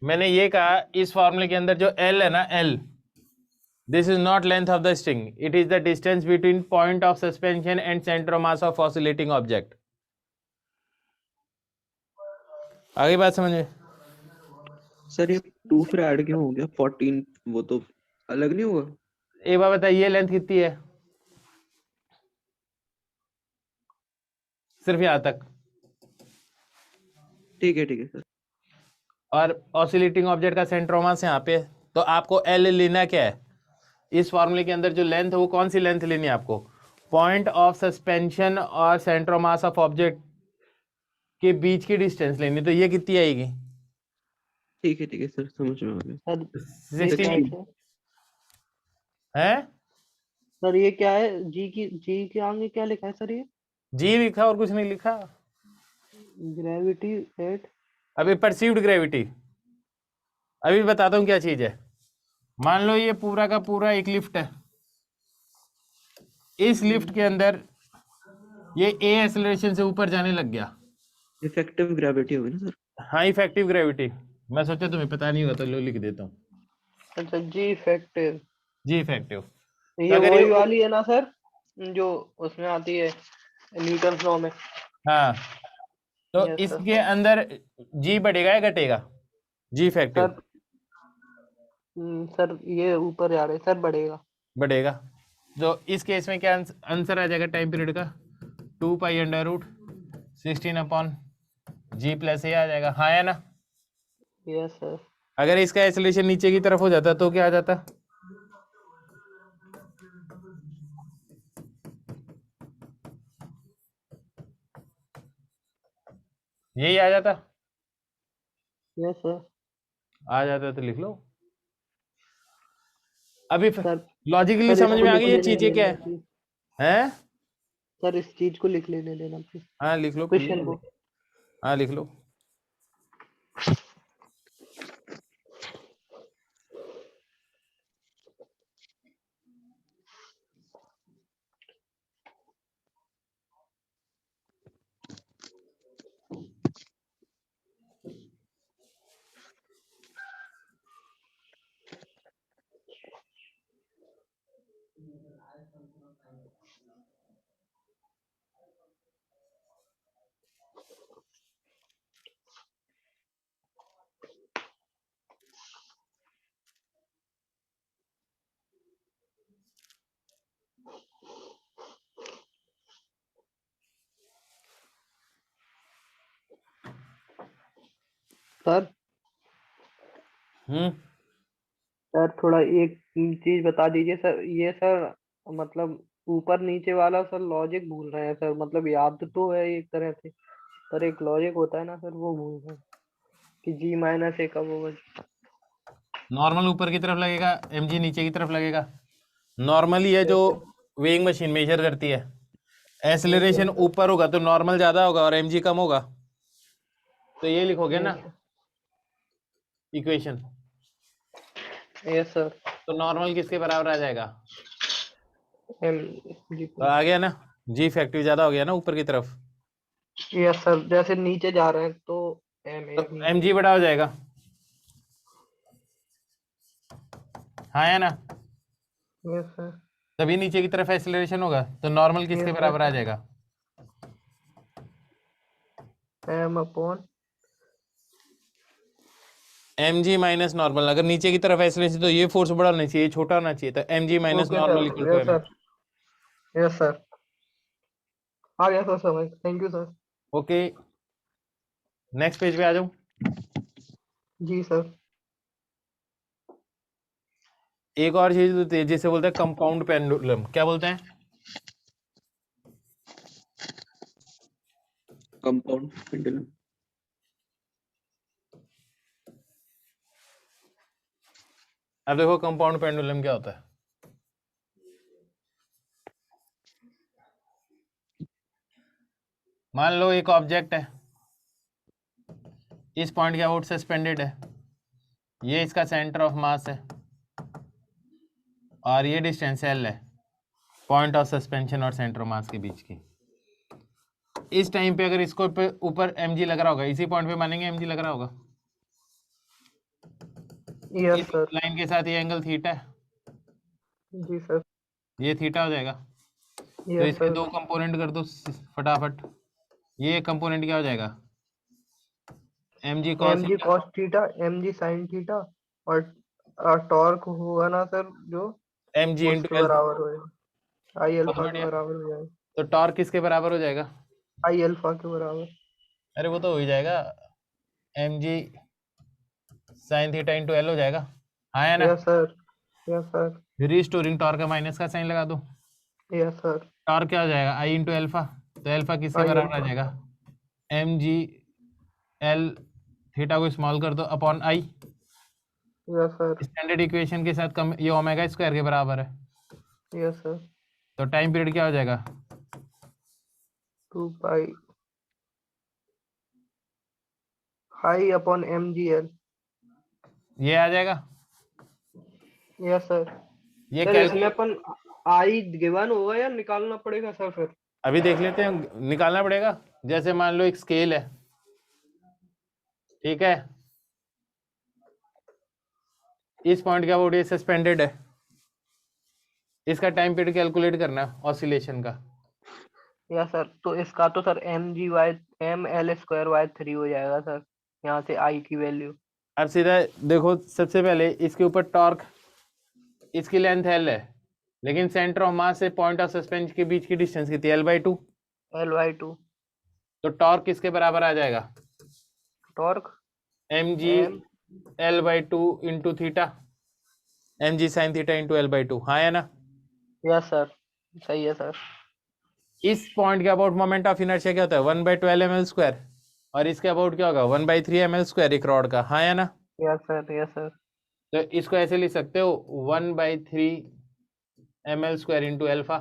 मैंने ये कहा इस फॉर्मूले के अंदर जो एल है ना, L, this is not length of the string, it is the distance between point of suspension and centre of mass of oscillating object. आगे बात समझ में? सर ये 2 फिर ऐड क्यों हो गया? 14 वो तो अलग नहीं होगा? एक बार बताइए लेंथ कितनी है? सिर्फ यहाँ तक। ठीक है सर। और ऑसिलेटिंग ऑब्जेक्ट का सेंटर ऑफ मास यहाँ पे, तो आपको एल लेना क्या है? इस फॉर्मूले के अंदर जो लेंथ है वो कौन सी लेंथ लेनी है आपको? पॉइंट ऑफ सस्पेंशन और centre of mass of object के बीच की डिस्टेंस लेनी, तो ये कितनी आएगी? ठीक है सर, समझ में आ गया। सर ये क्या 16 है सर? है। सर ये क्या है? जी के आगे क्या लिखा है सर? ये जी लिखा और कुछ नहीं लिखा। Gravity eight. अभी परसीव्ड ग्रेविटी, अभी बताता हूँ क्या चीज है। मान लो ये पूरा का पूरा एक लिफ्ट है, इस लिफ्ट के अंदर ये ए एक्सेलरेशन से ऊपर जाने लग गया। इफेक्टिव ग्रेविटी होगी ना सर? हाँ, इफेक्टिव ग्रेविटी। मैं सोचा तुम्हें पता नहीं होगा तो लो लिख देता हूँ, अच्छा, जी इफेक्टिव। जी इफेक्टिव। ये अगर वही ये वाली है ना सर, जो उसमें आती है न्यूटन लॉ में? हाँ, तो यस सर। इसके अंदर जी बढ़ेगा या घटेगा? जी इफेक्टिव सर सर ये ऊपर जा रहे सर, बढ़ेगा। बढ़ेगा। तो इस केस में क्या आंसर आ जाएगा टाइम पीरियड का? 2 पाई अंडर रूट 16 अपॉन जी प्लस ए आ जाएगा, हाँ या ना? Yes sir. अगर इसका एक्सेलरेशन नीचे की तरफ हो जाता तो क्या आ जाता? यही आ जाता। Yes sir. आ जाता तो लिख लो। अभी सर लॉजिकली सर समझ इसको में आ लिख गई ये लेने चीजें क्या देना है? प्लीज। हैं? सर इस चीज को लिख लेने देना प्लीज, हाँ लिख लो, क्वेश्चन को। हाँ लिख लो। सर हम्म सर थोड़ा एक चीज बता दीजिए सर, ये सर मतलब ऊपर नीचे वाला सर लॉजिक भूल रहे हैं सर, मतलब याद तो है एक तरह से, पर एक लॉजिक होता है ना सर, वो भूल रहे हैं कि जी माइनस ए का वो नॉर्मल ऊपर की तरफ लगेगा, mg नीचे की तरफ लगेगा। नॉर्मली है जो वेइंग मशीन मेजर करती है, एसेलरेशन यस ऊपर होगा तो नॉर्मल ज्यादा होगा और mg कम होगा, तो ये लिखोगे ना इक्वेशन। यस सर तो नॉर्मल किसके बराबर आ जाएगा? एम जी तो आ गया ना, जी फैक्टर ज्यादा हो गया ना ऊपर की तरफ, यस सर, जैसे नीचे जा रहे हैं तो एम तो ए भी। mg बड़ा हो जाएगा। हाँ है ना, यस सर। तभी नीचे की तरफ एक्सेलरेशन होगा, तो नॉर्मल किसके यस सर, बराबर आ जाएगा? M upon mg minus normal. अगर नीचे की तरफ एक्सेलरेशन तो ये फोर्स बड़ा होना चाहिए, ये छोटा होना चाहिए, तो mg minus okay normal sir. Equal to yes mg। Sir. Yes sir, आ गया सर समझ, thank you sir. Okay, next page पे आ जाऊं। जी सर। एक और चीज होती है जिसे बोलते हैं कंपाउंड पेंडुलम। क्या बोलते हैं? Compound pendulum. अब देखो कंपाउंड पेंडुलम क्या होता है। मान लो एक ऑब्जेक्ट है, इस पॉइंट के अबाउट सस्पेंडेड है, ये इसका सेंटर ऑफ मास है और ये डिस्टेंस एल है, पॉइंट ऑफ सस्पेंशन और सेंटर ऑफ मास के बीच की। इस टाइम पे अगर इसको ऊपर mg लग रहा होगा, इसी पॉइंट पे मानेंगे mg लग रहा होगा, यस इस सर। लाइन के साथ ये एंगल थीटा है, जी सर। ये थीटा हो जाएगा। तो यस इसके सर। दो कंपोनेंट कर दो फटाफट। ये कंपोनेंट क्या हो जाएगा? mg cos m g theta, cos theta, m g sine theta, और टॉर्क होगा ना सर जो mg उसके इंटू एल्फा। बराबर होएगा, आई बहुत अल्फा के बढ़िया। बराबर हो जाएगा। तो टॉर्क किसके बराबर हो जाएगा? आई अल्फा के बराबर। अरे वो तो हो ही जाएगा, mg sine theta into L हो जाएगा। हाँ है ना? Yes sir. Yes sir. Restoring torque का माइनस का साइन लगा दो, यस सर। टॉर्क क्या हो जाएगा? आई इंटू एल्फा। तो एल्फा किसके आई बराबर आ अल्फा। जाएगा? mg एल, थीटा को स्मॉल कर दो upon I. Yes sir. Standard equation के साथ कम, ये ओमेगा स्क्वायर के बराबर है। Yes sir. तो टाइम पीरियड क्या हो जाएगा? 2 पाई आई अपॉन एम जी एल। ये आ जाएगा। Yes sir. ये सर इसमें कैलकुलेट अपन आई गिवन होगा या निकालना पड़ेगा सर फिर? अभी देख लेते हैं, निकालना पड़ेगा। जैसे मान लो एक स्केल है, ठीक है, इस पॉइंट का अबाउट ये सस्पेंडेड है, इसका टाइम पीरियड कैलकुलेट करना है ऑसिलेशन का। यस सर, तो इसका तो sir m g y m l square y 3 हो जाएगा सर, यहाँ से आई की वैल्यू। अब सीधा देखो, सबसे पहले इसके ऊपर टॉर्क, इसकी लेंथ एल है, लेकिन सेंटर ऑफ मास से पॉइंट ऑफ सस्पेंशन के बीच की डिस्टेंस कितनी है? L/2। L by 2। तो टॉर्क किसके बराबर आ जाएगा? Torque mg m. L/2 into theta, mg sine theta into L/2। हाँ है ना? यस सर, सही है सर। इस पॉइंट के अबाउट मोमेंट ऑफ इनर्शिया क्या होता है? 1/12 ml²। और इसके अबाउट क्या होगा? 1/3 ml² एक रॉड का। हाँ है ना? Yes sir. Yes sir. तो इसको ऐसे लिख सकते हो, 1/3 ml² इंटू एल्फा।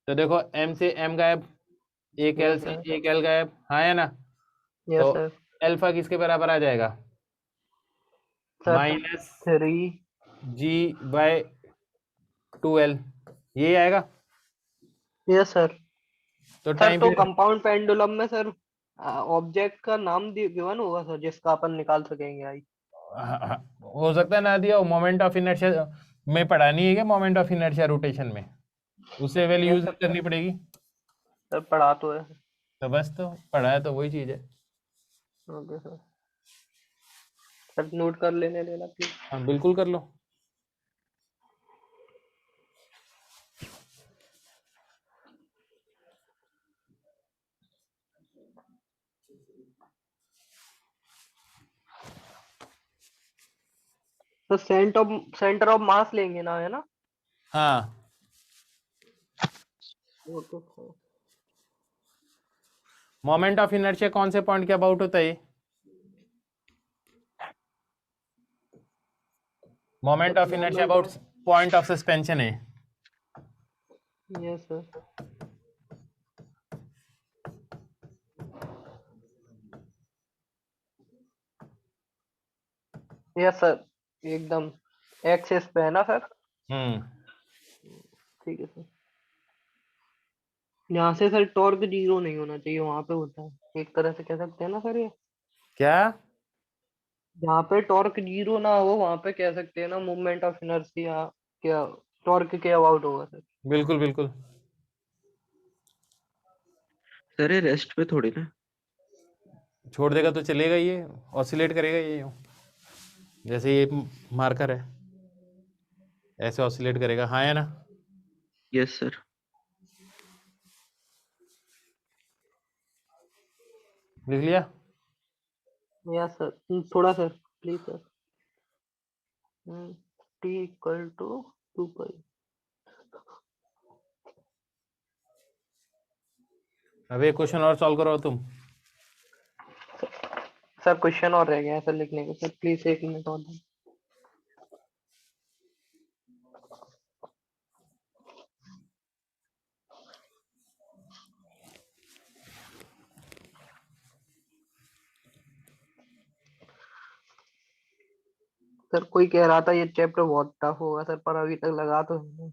तो देखो m से m गायब, एक यस l से सर। एक l गायब। हाँ है ना? यस तो सर। अल्फा किसके बराबर आ जाएगा? Sir minus 3। g/2l, ये आएगा। Yes sir. तो सर टाइम तो पीरियड कंपाउंड पेंडुलम में सर ऑब्जेक्ट का नाम गिवन होगा सर जिसका अपन निकाल सकेंगे आई? हो सकता है ना दिया हो। मोमेंट ऑफ इनर्शिया में पढ़ा नहीं है क्या? मोमेंट ऑफ इनर्शिया रोटेशन में उससे वैल्यू यस यूज सर। करनी पड़ेगी। सर पढ़ा तो है। तो बस, तो पढ़ा है तो वही चीज है। Okay sir. सर नोट कर लेने देना प्लीज। हाँ बिल्कुल कर लो। तो सेंटर ऑफ मास लेंगे ना, है ना? हाँ, okay sir. Moment of inertia कौन से पॉइंट के अबाउट होता है? Moment of inertia moment about of, point of suspension है। Yes sir. यस सर, एकदम एक्सेस पे है ना सर? हम्म। ठीक है सर। यहाँ से सर टॉर्क जीरो नहीं होना चाहिए, वहां पे होता है, एक तरह से कह सकते हैं ना सर ये। क्या? जहाँ पे टॉर्क जीरो ना हो वहां पे कह सकते हैं ना मूवमेंट ऑफ इनर्शिया, क्या टॉर्क के अबाउट होगा सर? बिल्कुल बिल्कुल। सर ये रेस्ट पे थोड़ी ना। छोड़ देगा तो चलेगा, ये ऑसिलेट करेगा ये यूं। जैसे ये मार्कर है, ऐसे ऑसिलेट करेगा, हाँ है ना? Yes sir. लिख लिया? Yes sir. थोड़ा sir, please sir. T equal to 2 pi. अब एक क्वेश्चन और सॉल्व करो तुम। सर क्वेश्चन और रह गया है सर लिखने को, सर प्लीज 1 मिनट और दें। सर कोई कह रहा था ये चैप्टर बहुत टफ होगा सर, पर अभी तक लगा तो नहीं।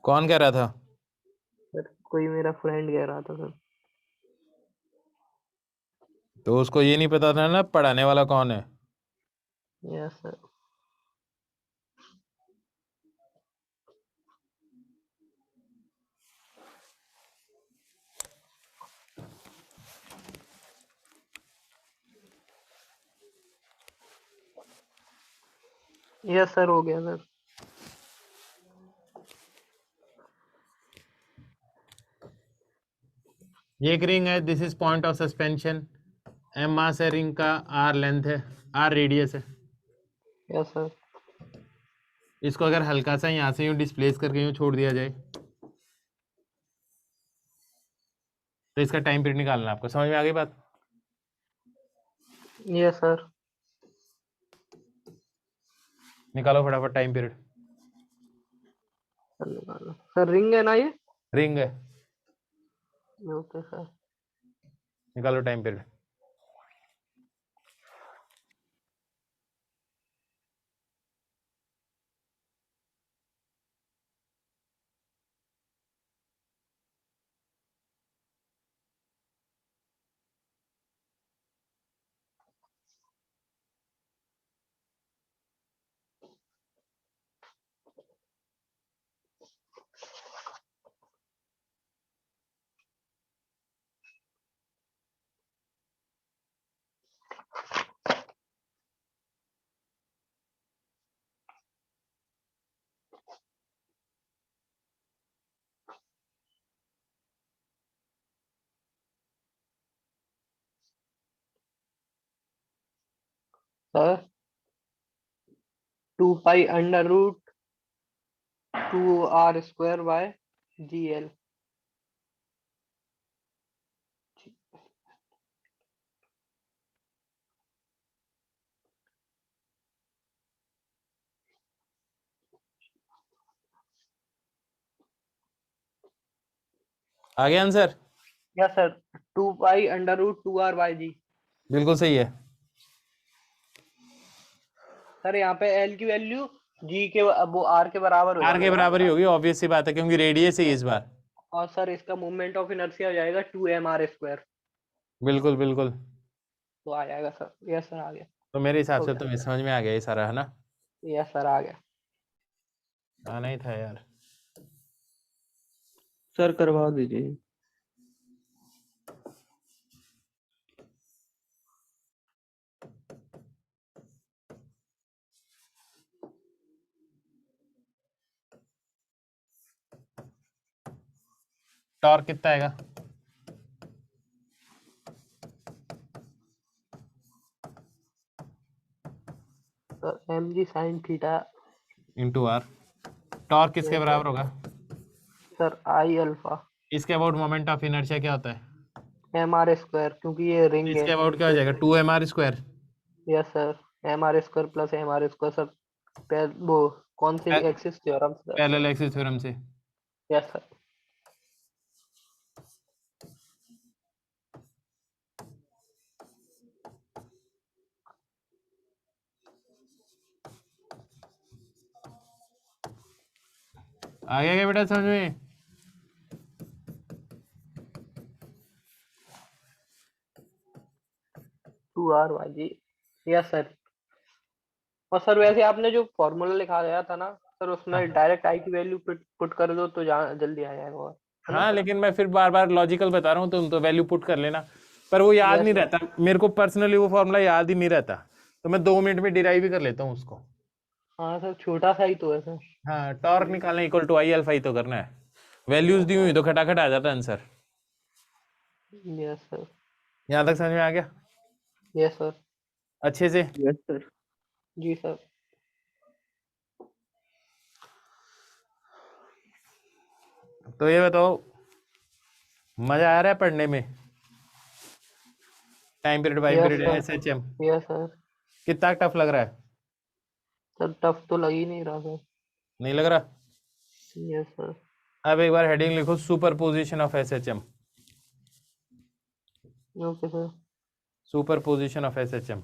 कौन कह रहा था? सर कोई मेरा फ्रेंड कह रहा था सर। तो उसको ये नहीं पता था ना पढ़ाने वाला कौन है। Yes sir. यस सर, हो गया सर। ये एक रिंग है, this is point of suspension. M mass है रिंग का, आर लेंथ है, आर रेडियस है। Yes sir. इसको अगर हल्का सा यहाँ से यूँ डिस्प्लेस करके यूँ छोड़ दिया जाए तो इसका टाइम पीरियड निकालना है आपको। समझ में आ गई बात? Yes sir. निकालो फटाफट टाइम पीरियड। सर निकालो सर, रिंग है ना ये? रिंग है, ओके सर। निकालो time period. Sir 2 pi under root 2r square by GL। आ गया answer? Yes sir, 2 pi under root 2r by G। बिल्कुल सही है। सर यहाँ पे L की वैल्यू G के वो R के बराबर हो आर के जाएगी ना? बराबर ही होगी, ऑब्वियस सी बात है, क्योंकि रेडियस ही इस बार। और सर इसका मोमेंट ऑफ इनर्शिया हो जाएगा 2mr स्क्वायर। बिल्कुल बिल्कुल। तो आ जाएगा सर। यस सर, आ गया। तो मेरे हिसाब हो से गया। तुम्हें समझ में आ गया ये सारा, है ना? यस सर, आ गया। आना ही था यार। सर करवा दीजिए। टॉर्क कितना आएगा? Sir mg sin theta into r. Torque किसके Yes, बराबर होगा? सर I अल्फा इसके अबाउट मोमेंट ऑफ इनर्शिया क्या होता है? mr स्क्वायर, क्योंकि ये रिंग है इसके अबाउट क्या हो तो जाएगा? 2mr²। Yes sir mr square plus mr square sir वो कौन से axis theorem sir? Parallel axis theorem से। Yes sir. आ गया क्या बेटा समझ में? 2r भाई। Yes sir. और सर वैसे आपने जो फॉर्मूला लिखा गया था ना सर, उसमें डायरेक्ट आई की वैल्यू पुट कर दो तो जल्दी आ जाएगा और, है ना? हाँ लेकिन मैं फिर बार बार लॉजिकल बता रहा हूँ, तुम तो वैल्यू पुट कर लेना, पर वो याद Yes, नहीं sir. रहता मेरे को पर्सनली, वो फॉर्मूला याद ही नहीं रहता, तो मैं 2 मिनट में डिराइव ही कर लेता हूँ उसको। हाँ सर, छोटा सा ही तो है सर। हाँ, टॉर्क निकालना इक्वल टू आई अल्फा ही तो करना है, वैल्यूज दी हुई तो खटाखट आ जाता आंसर। Yes sir. यहाँ तक समझ में आ गया यस सर। अच्छे से? Yes sir. जी सर। तो ये बताओ, मजा आ रहा है पढ़ने में? Time period by yes period sir. SHM yes sir. कितना टफ लग रहा है? सर टफ तो लग ही नहीं रहा सर। नहीं लग रहा? Yes sir. अब एक बार हेडिंग लिखो, super position of SHM. Okay sir. Super position of SHM.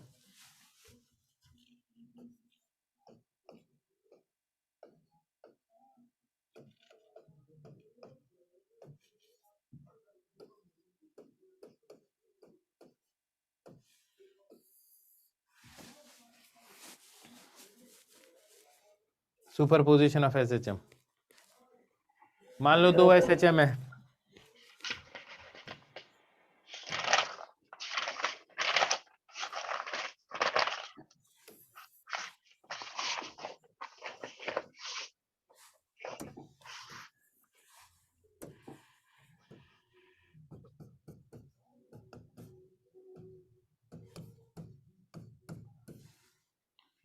Super position of SHM, मान लो 2 एसएचएम है,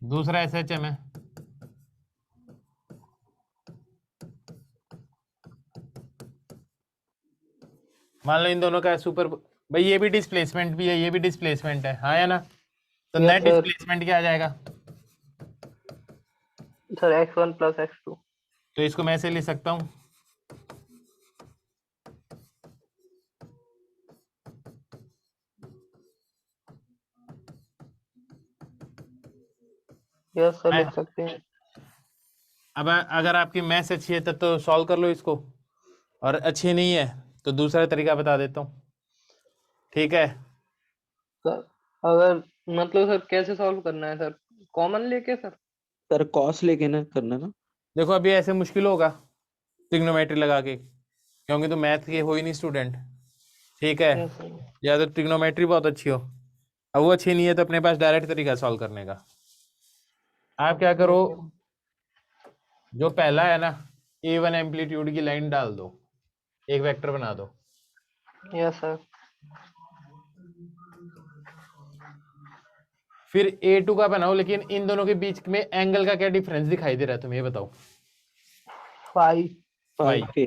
दूसरा एसएचएम है, मान लो इन दोनों का सुपर, भाई ये भी डिस्प्लेसमेंट भी है, ये भी डिस्प्लेसमेंट है, हाँ या ना? तो Yes, नेट sir. डिस्प्लेसमेंट क्या आ जाएगा? Sir x1 plus x2। तो इसको मैं ऐसे लिख सकता हूँ, यस सर, लिख सकते हैं। अब अगर आपकी मैथ्स अच्छी है तब तो सॉल्व कर लो इसको, और अच्छी नहीं है तो दूसरा तरीका बता देता हूँ, ठीक है? सर अगर मतलब सर कैसे सॉल्व करना है सर? कॉमन लेके सर? सर कॉस लेके ना करना ना। देखो अभी ऐसे मुश्किल होगा ट्रिग्नोमेट्री लगा के, क्योंकि तो मैथ के हो ही नहीं स्टूडेंट, ठीक है? Yes sir. या तो ट्रिग्नोमेट्री बहुत अच्छी हो, अब वो अच्छी नहीं है तो अपने पास डायरेक्ट तरीका सॉल्व करने का। आप क्या करो, जो पहला है ना, A1 एम्पलीट्यूड की लाइन डाल दो, एक वेक्टर बना दो, यस सर। फिर A2 का बनाओ, लेकिन इन दोनों के बीच में एंगल का क्या डिफरेंस दिखाई दे रहा है तुम्हें, ये बताओ? 5। फाइव के।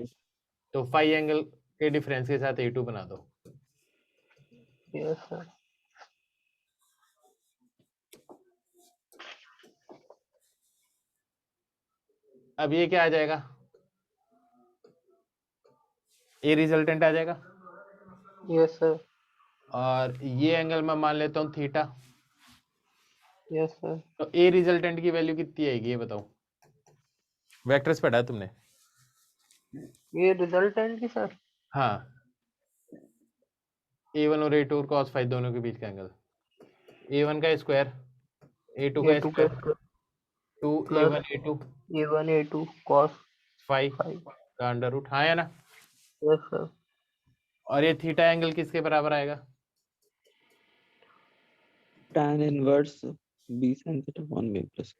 तो फाई एंगल के डिफरेंस के साथ A2 बना दो। Yes sir. अब ये क्या आ जाएगा? A रिजल्टेंट आ जाएगा, यस सर। और ये एंगल मैं मान लेता हूँ थीटा, यस सर। तो A रिजल्टेंट की वैल्यू कितनी आएगी ये बताओ? वेक्टर्स पढ़ा है तुमने? ये रिजल्टेंट की सर? हाँ, A1 और A2 और cos फाई दोनों के बीच का एंगल, A1 का स्क्वायर, A2 का A2 का square, 2 plus A1 A2 A1 A2 cos phi 5। का अंडर रूट, हाँ या ना? Yes sir. और ये थीटा एंगल किसके बराबर आएगा? tan inverse b sin theta 1 b plus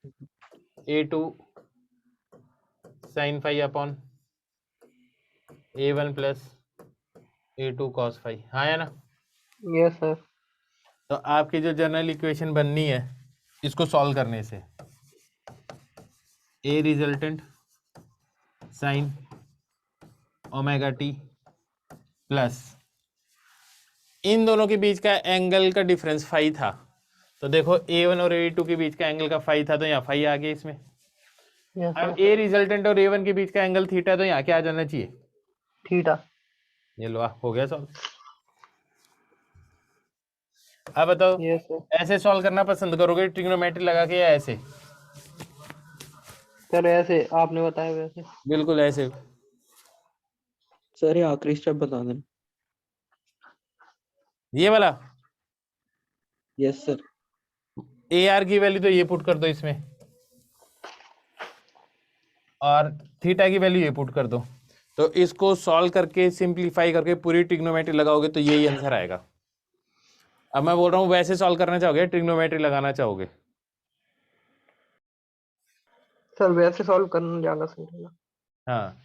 A2 sine phi upon A1 plus A2 cos phi, हाँ या ना? Yes sir. तो आपकी जो जनरल इक्वेशन बननी है इसको सॉल्व करने से A resultant sine omega T plus इन दोनों के बीच का एंगल का डिफरेंस फाई था, तो देखो A1 और A2 के बीच का एंगल का फाई था, तो यहाँ फाई आ गया इसमें। यस अब सर, ए रिजल्टेंट और A1 के बीच का एंगल थीटा, तो यहाँ क्या आ जाना चाहिए, थीटा। ये लो हो गया सॉल्व। अब बताओ यस सर। ऐसे सॉल्व करना पसंद करोगे ट्रिग्नोमेट्री लगा के या ऐसे? सर ऐसे आपने बताया वैसे। बिल्कुल ऐसे। सर ये आखिरी स्टेप बता देना। ये वाला यस सर। ए आर की वैल्यू तो ये पुट कर दो इसमें, और थीटा की वैल्यू ये पुट कर दो, तो इसको सॉल्व करके सिंप्लीफाई करके पूरी ट्रिग्नोमेट्री लगाओगे तो यही आंसर आएगा। अब मैं बोल रहा हूँ वैसे सॉल्व करना चाहोगे ट्रिग्नोमेट्री लगाना चाहोगे? सर वैसे सॉल्व करना ज्यादा सही रहेगा। हाँ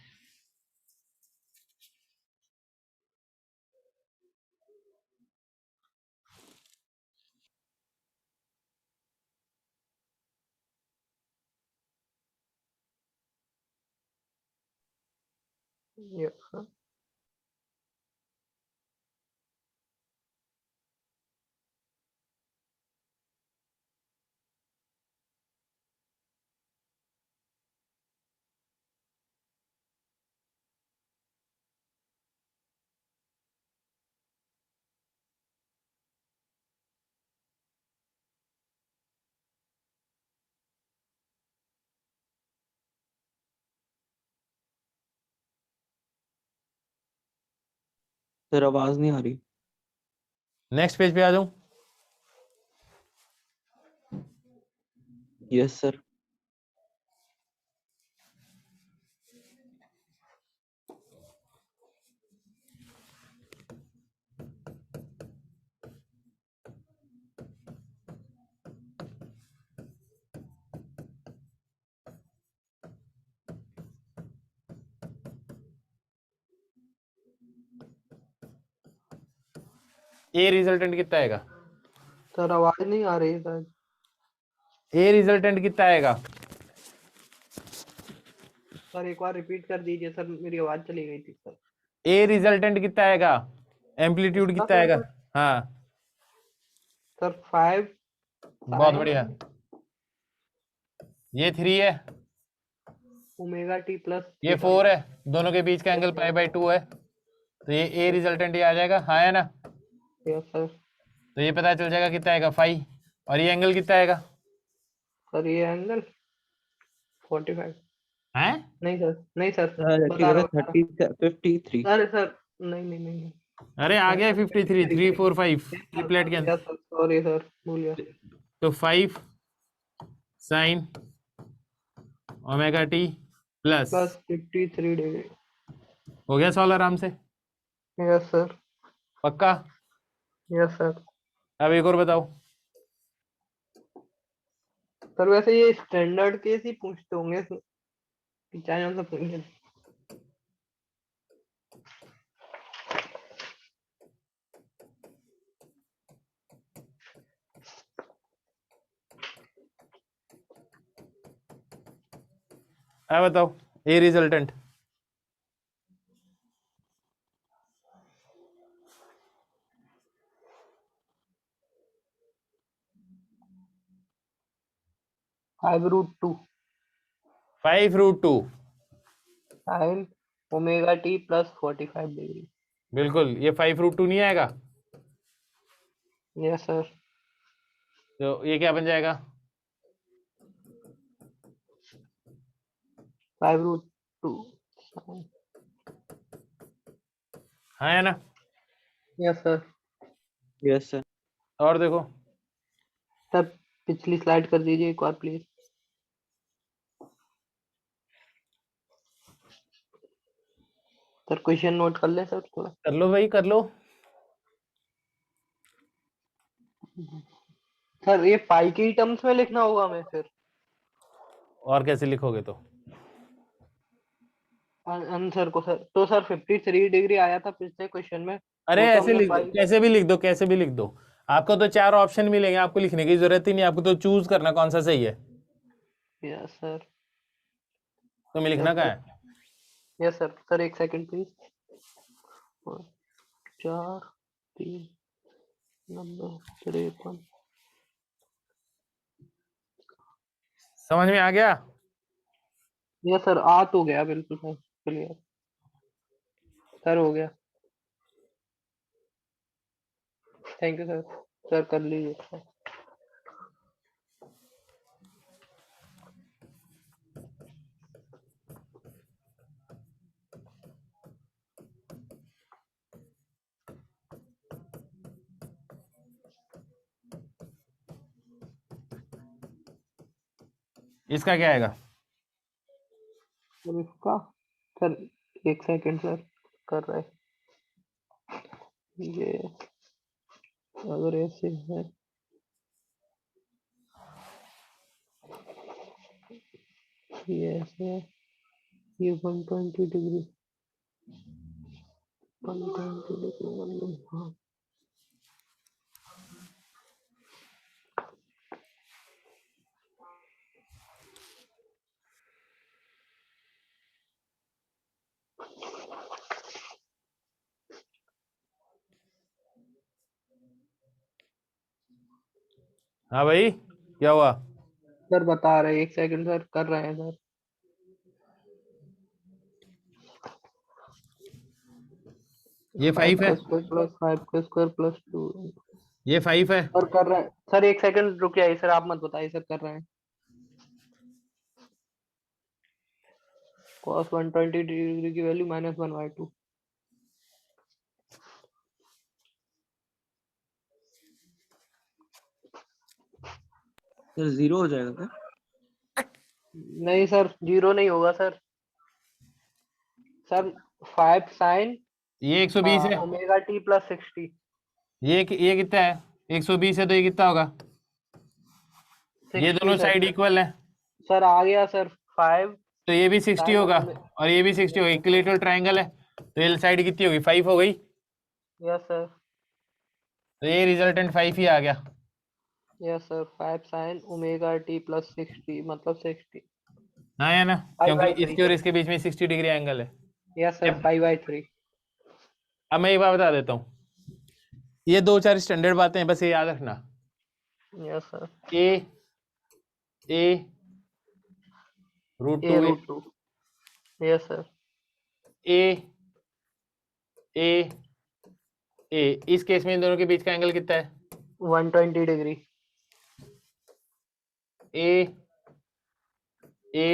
यस सर। सर आवाज नहीं आ रही। नेक्स्ट पेज पे आ जाऊं? Yes sir. ए रिजल्टेंट कितना आएगा? सर आवाज नहीं आ रही है सर। ए रिजल्टेंट कितना आएगा? सर एक बार रिपीट कर दीजिए सर, मेरी आवाज चली गई थी सर। ए रिजल्टेंट कितना आएगा? एम्पलीट्यूड इसका कितना सर आएगा? सर हाँ सर 5 बहुत बढ़िया। ये 3 है, ओमेगा टी प्लस ये 4 है, दोनों के बीच का एंगल पाई बाई 2 है, तो ये ए रिजल्टेंट ये आ जाएगा, हाँ है ना? Yes sir. तो ये पता चल जाएगा कितना आएगा फाई, और ये एंगल कितना आएगा? सर ये एंगल 45। हैं? नहीं सर, नहीं सर, सर बता रहा हूँ। 53। अरे सर नहीं नहीं नहीं नहीं। अरे आ गया 53, 3 4 5 ट्रिपलेट के यस सर, सॉरी सर, भूल गया। तो 5 sine omega T plus plus 53 degree. हो गया सॉल्व आराम से? Yes sir. पक्का? Yes sir. अब एक और बताओ। सर वैसे ये स्टैंडर्ड केस ही पूछते होंगे, चाहे हमसे पूछे। अब बताओ A resultant. Five root two 5√2 sine omega T plus 45 degree. बिल्कुल, ये 5√2 नहीं आएगा, यस सर। तो ये क्या बन जाएगा? 5√2। हाँ है ना? Yes sir. Yes sir. और देखो सर पिछली स्लाइड कर दीजिए एक बार प्लीज। सर क्वेश्चन नोट कर ले सर थोड़ा। कर लो भाई कर लो। सर ये पाई की टर्म्स में लिखना होगा हमें फिर? और कैसे लिखोगे तो? आंसर को सर, तो सर 53 डिग्री आया था पिछले क्वेश्चन में, अरे वो तो ऐसे हमने लिख दो, पाई। कैसे भी लिख दो, कैसे भी लिख दो। आपको तो 4 ऑप्शन मिलेंगे, आपको लिखने की जरूरत ही नहीं, आपको तो चूज करना कौन सा सही है। Yes sir. तो मैं लिखना क्या है? Yes sir. सर एक सेकंड प्लीज। 4 3 90 53। समझ में आ गया? यस सर, आ तो गया बिल्कुल सर, क्लियर सर, हो गया। Thank you sir. सर कर लीजिए सर। इसका क्या आएगा? सर इसका, सर एक सेकंड सर, कर रहे ये, अगर ऐसे है ये ऐसे है, ये 120 डिग्री, 120 डिग्री मतलब हाँ। हाँ भाई, क्या हुआ? सर बता रहे, एक सेकंड सर, कर रहे हैं सर। ये 5 5 है, का स्क्वायर प्लस 5 का स्क्वायर प्लस 2। ये 5 है। सर कर रहे हैं सर, एक सेकंड रुक जाइए सर, आप मत बताइए सर, कर रहे हैं। cos 120 डिग्री की वैल्यू -1/2। सर 0 हो जाएगा क्या? नहीं सर, 0 नहीं होगा सर। सर 5 साइन ये 120 है। Omega T plus 60। ये कितना है? 120 है तो ये कितना होगा? ये 60 दोनों सर। साइड इक्वल है, सर आ गया सर 5 तो ये भी 60 साइन। होगा और ये भी 60 होगा, इक्विलेटरल ट्रायंगल है, तो ये साइड कितनी होगी? 5 हो गई, यस सर। तो ये रिजल्टेंट 5 ही आ गया। Yes sir, 5 sine omega T plus 60 मतलब 60। हाँ है ना, 5/3 क्योंकि इसके और सर। इसके बीच में 60 डिग्री एंगल है। यस सर, अब 5/3। अब मैं एक बात बता देता हूँ, ये 2-4 स्टैंडर्ड बातें हैं, बस ये याद रखना। Yes sir. A A root A 2 root 2। Yes sir. A A A, इस केस में इन दोनों के बीच का एंगल कितना है? 120 डिग्री। ए ए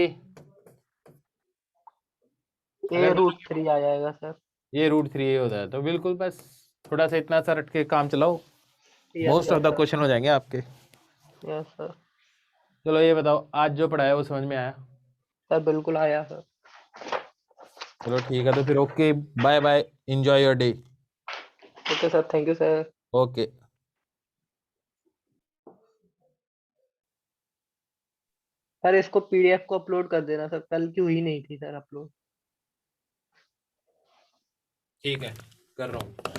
ए अगर रूट 3 आ जाएगा सर। ये √3 होता है, तो बिल्कुल बस थोड़ा सा इतना सा रट के काम चलाओ, yes most of the sir. Question हो जाएंगे आपके। Yes sir. चलो ये बताओ, आज जो पढ़ाया वो समझ में आया? सर बिल्कुल आया सर। चलो ठीक है, तो फिर okay, bye bye, enjoy your day. Okay sir, thank you sir. Okay. Sir इसको पीडीएफ को अपलोड कर देना सर, कल की हुई नहीं थी सर अपलोड। ठीक है, कर रहा हूँ।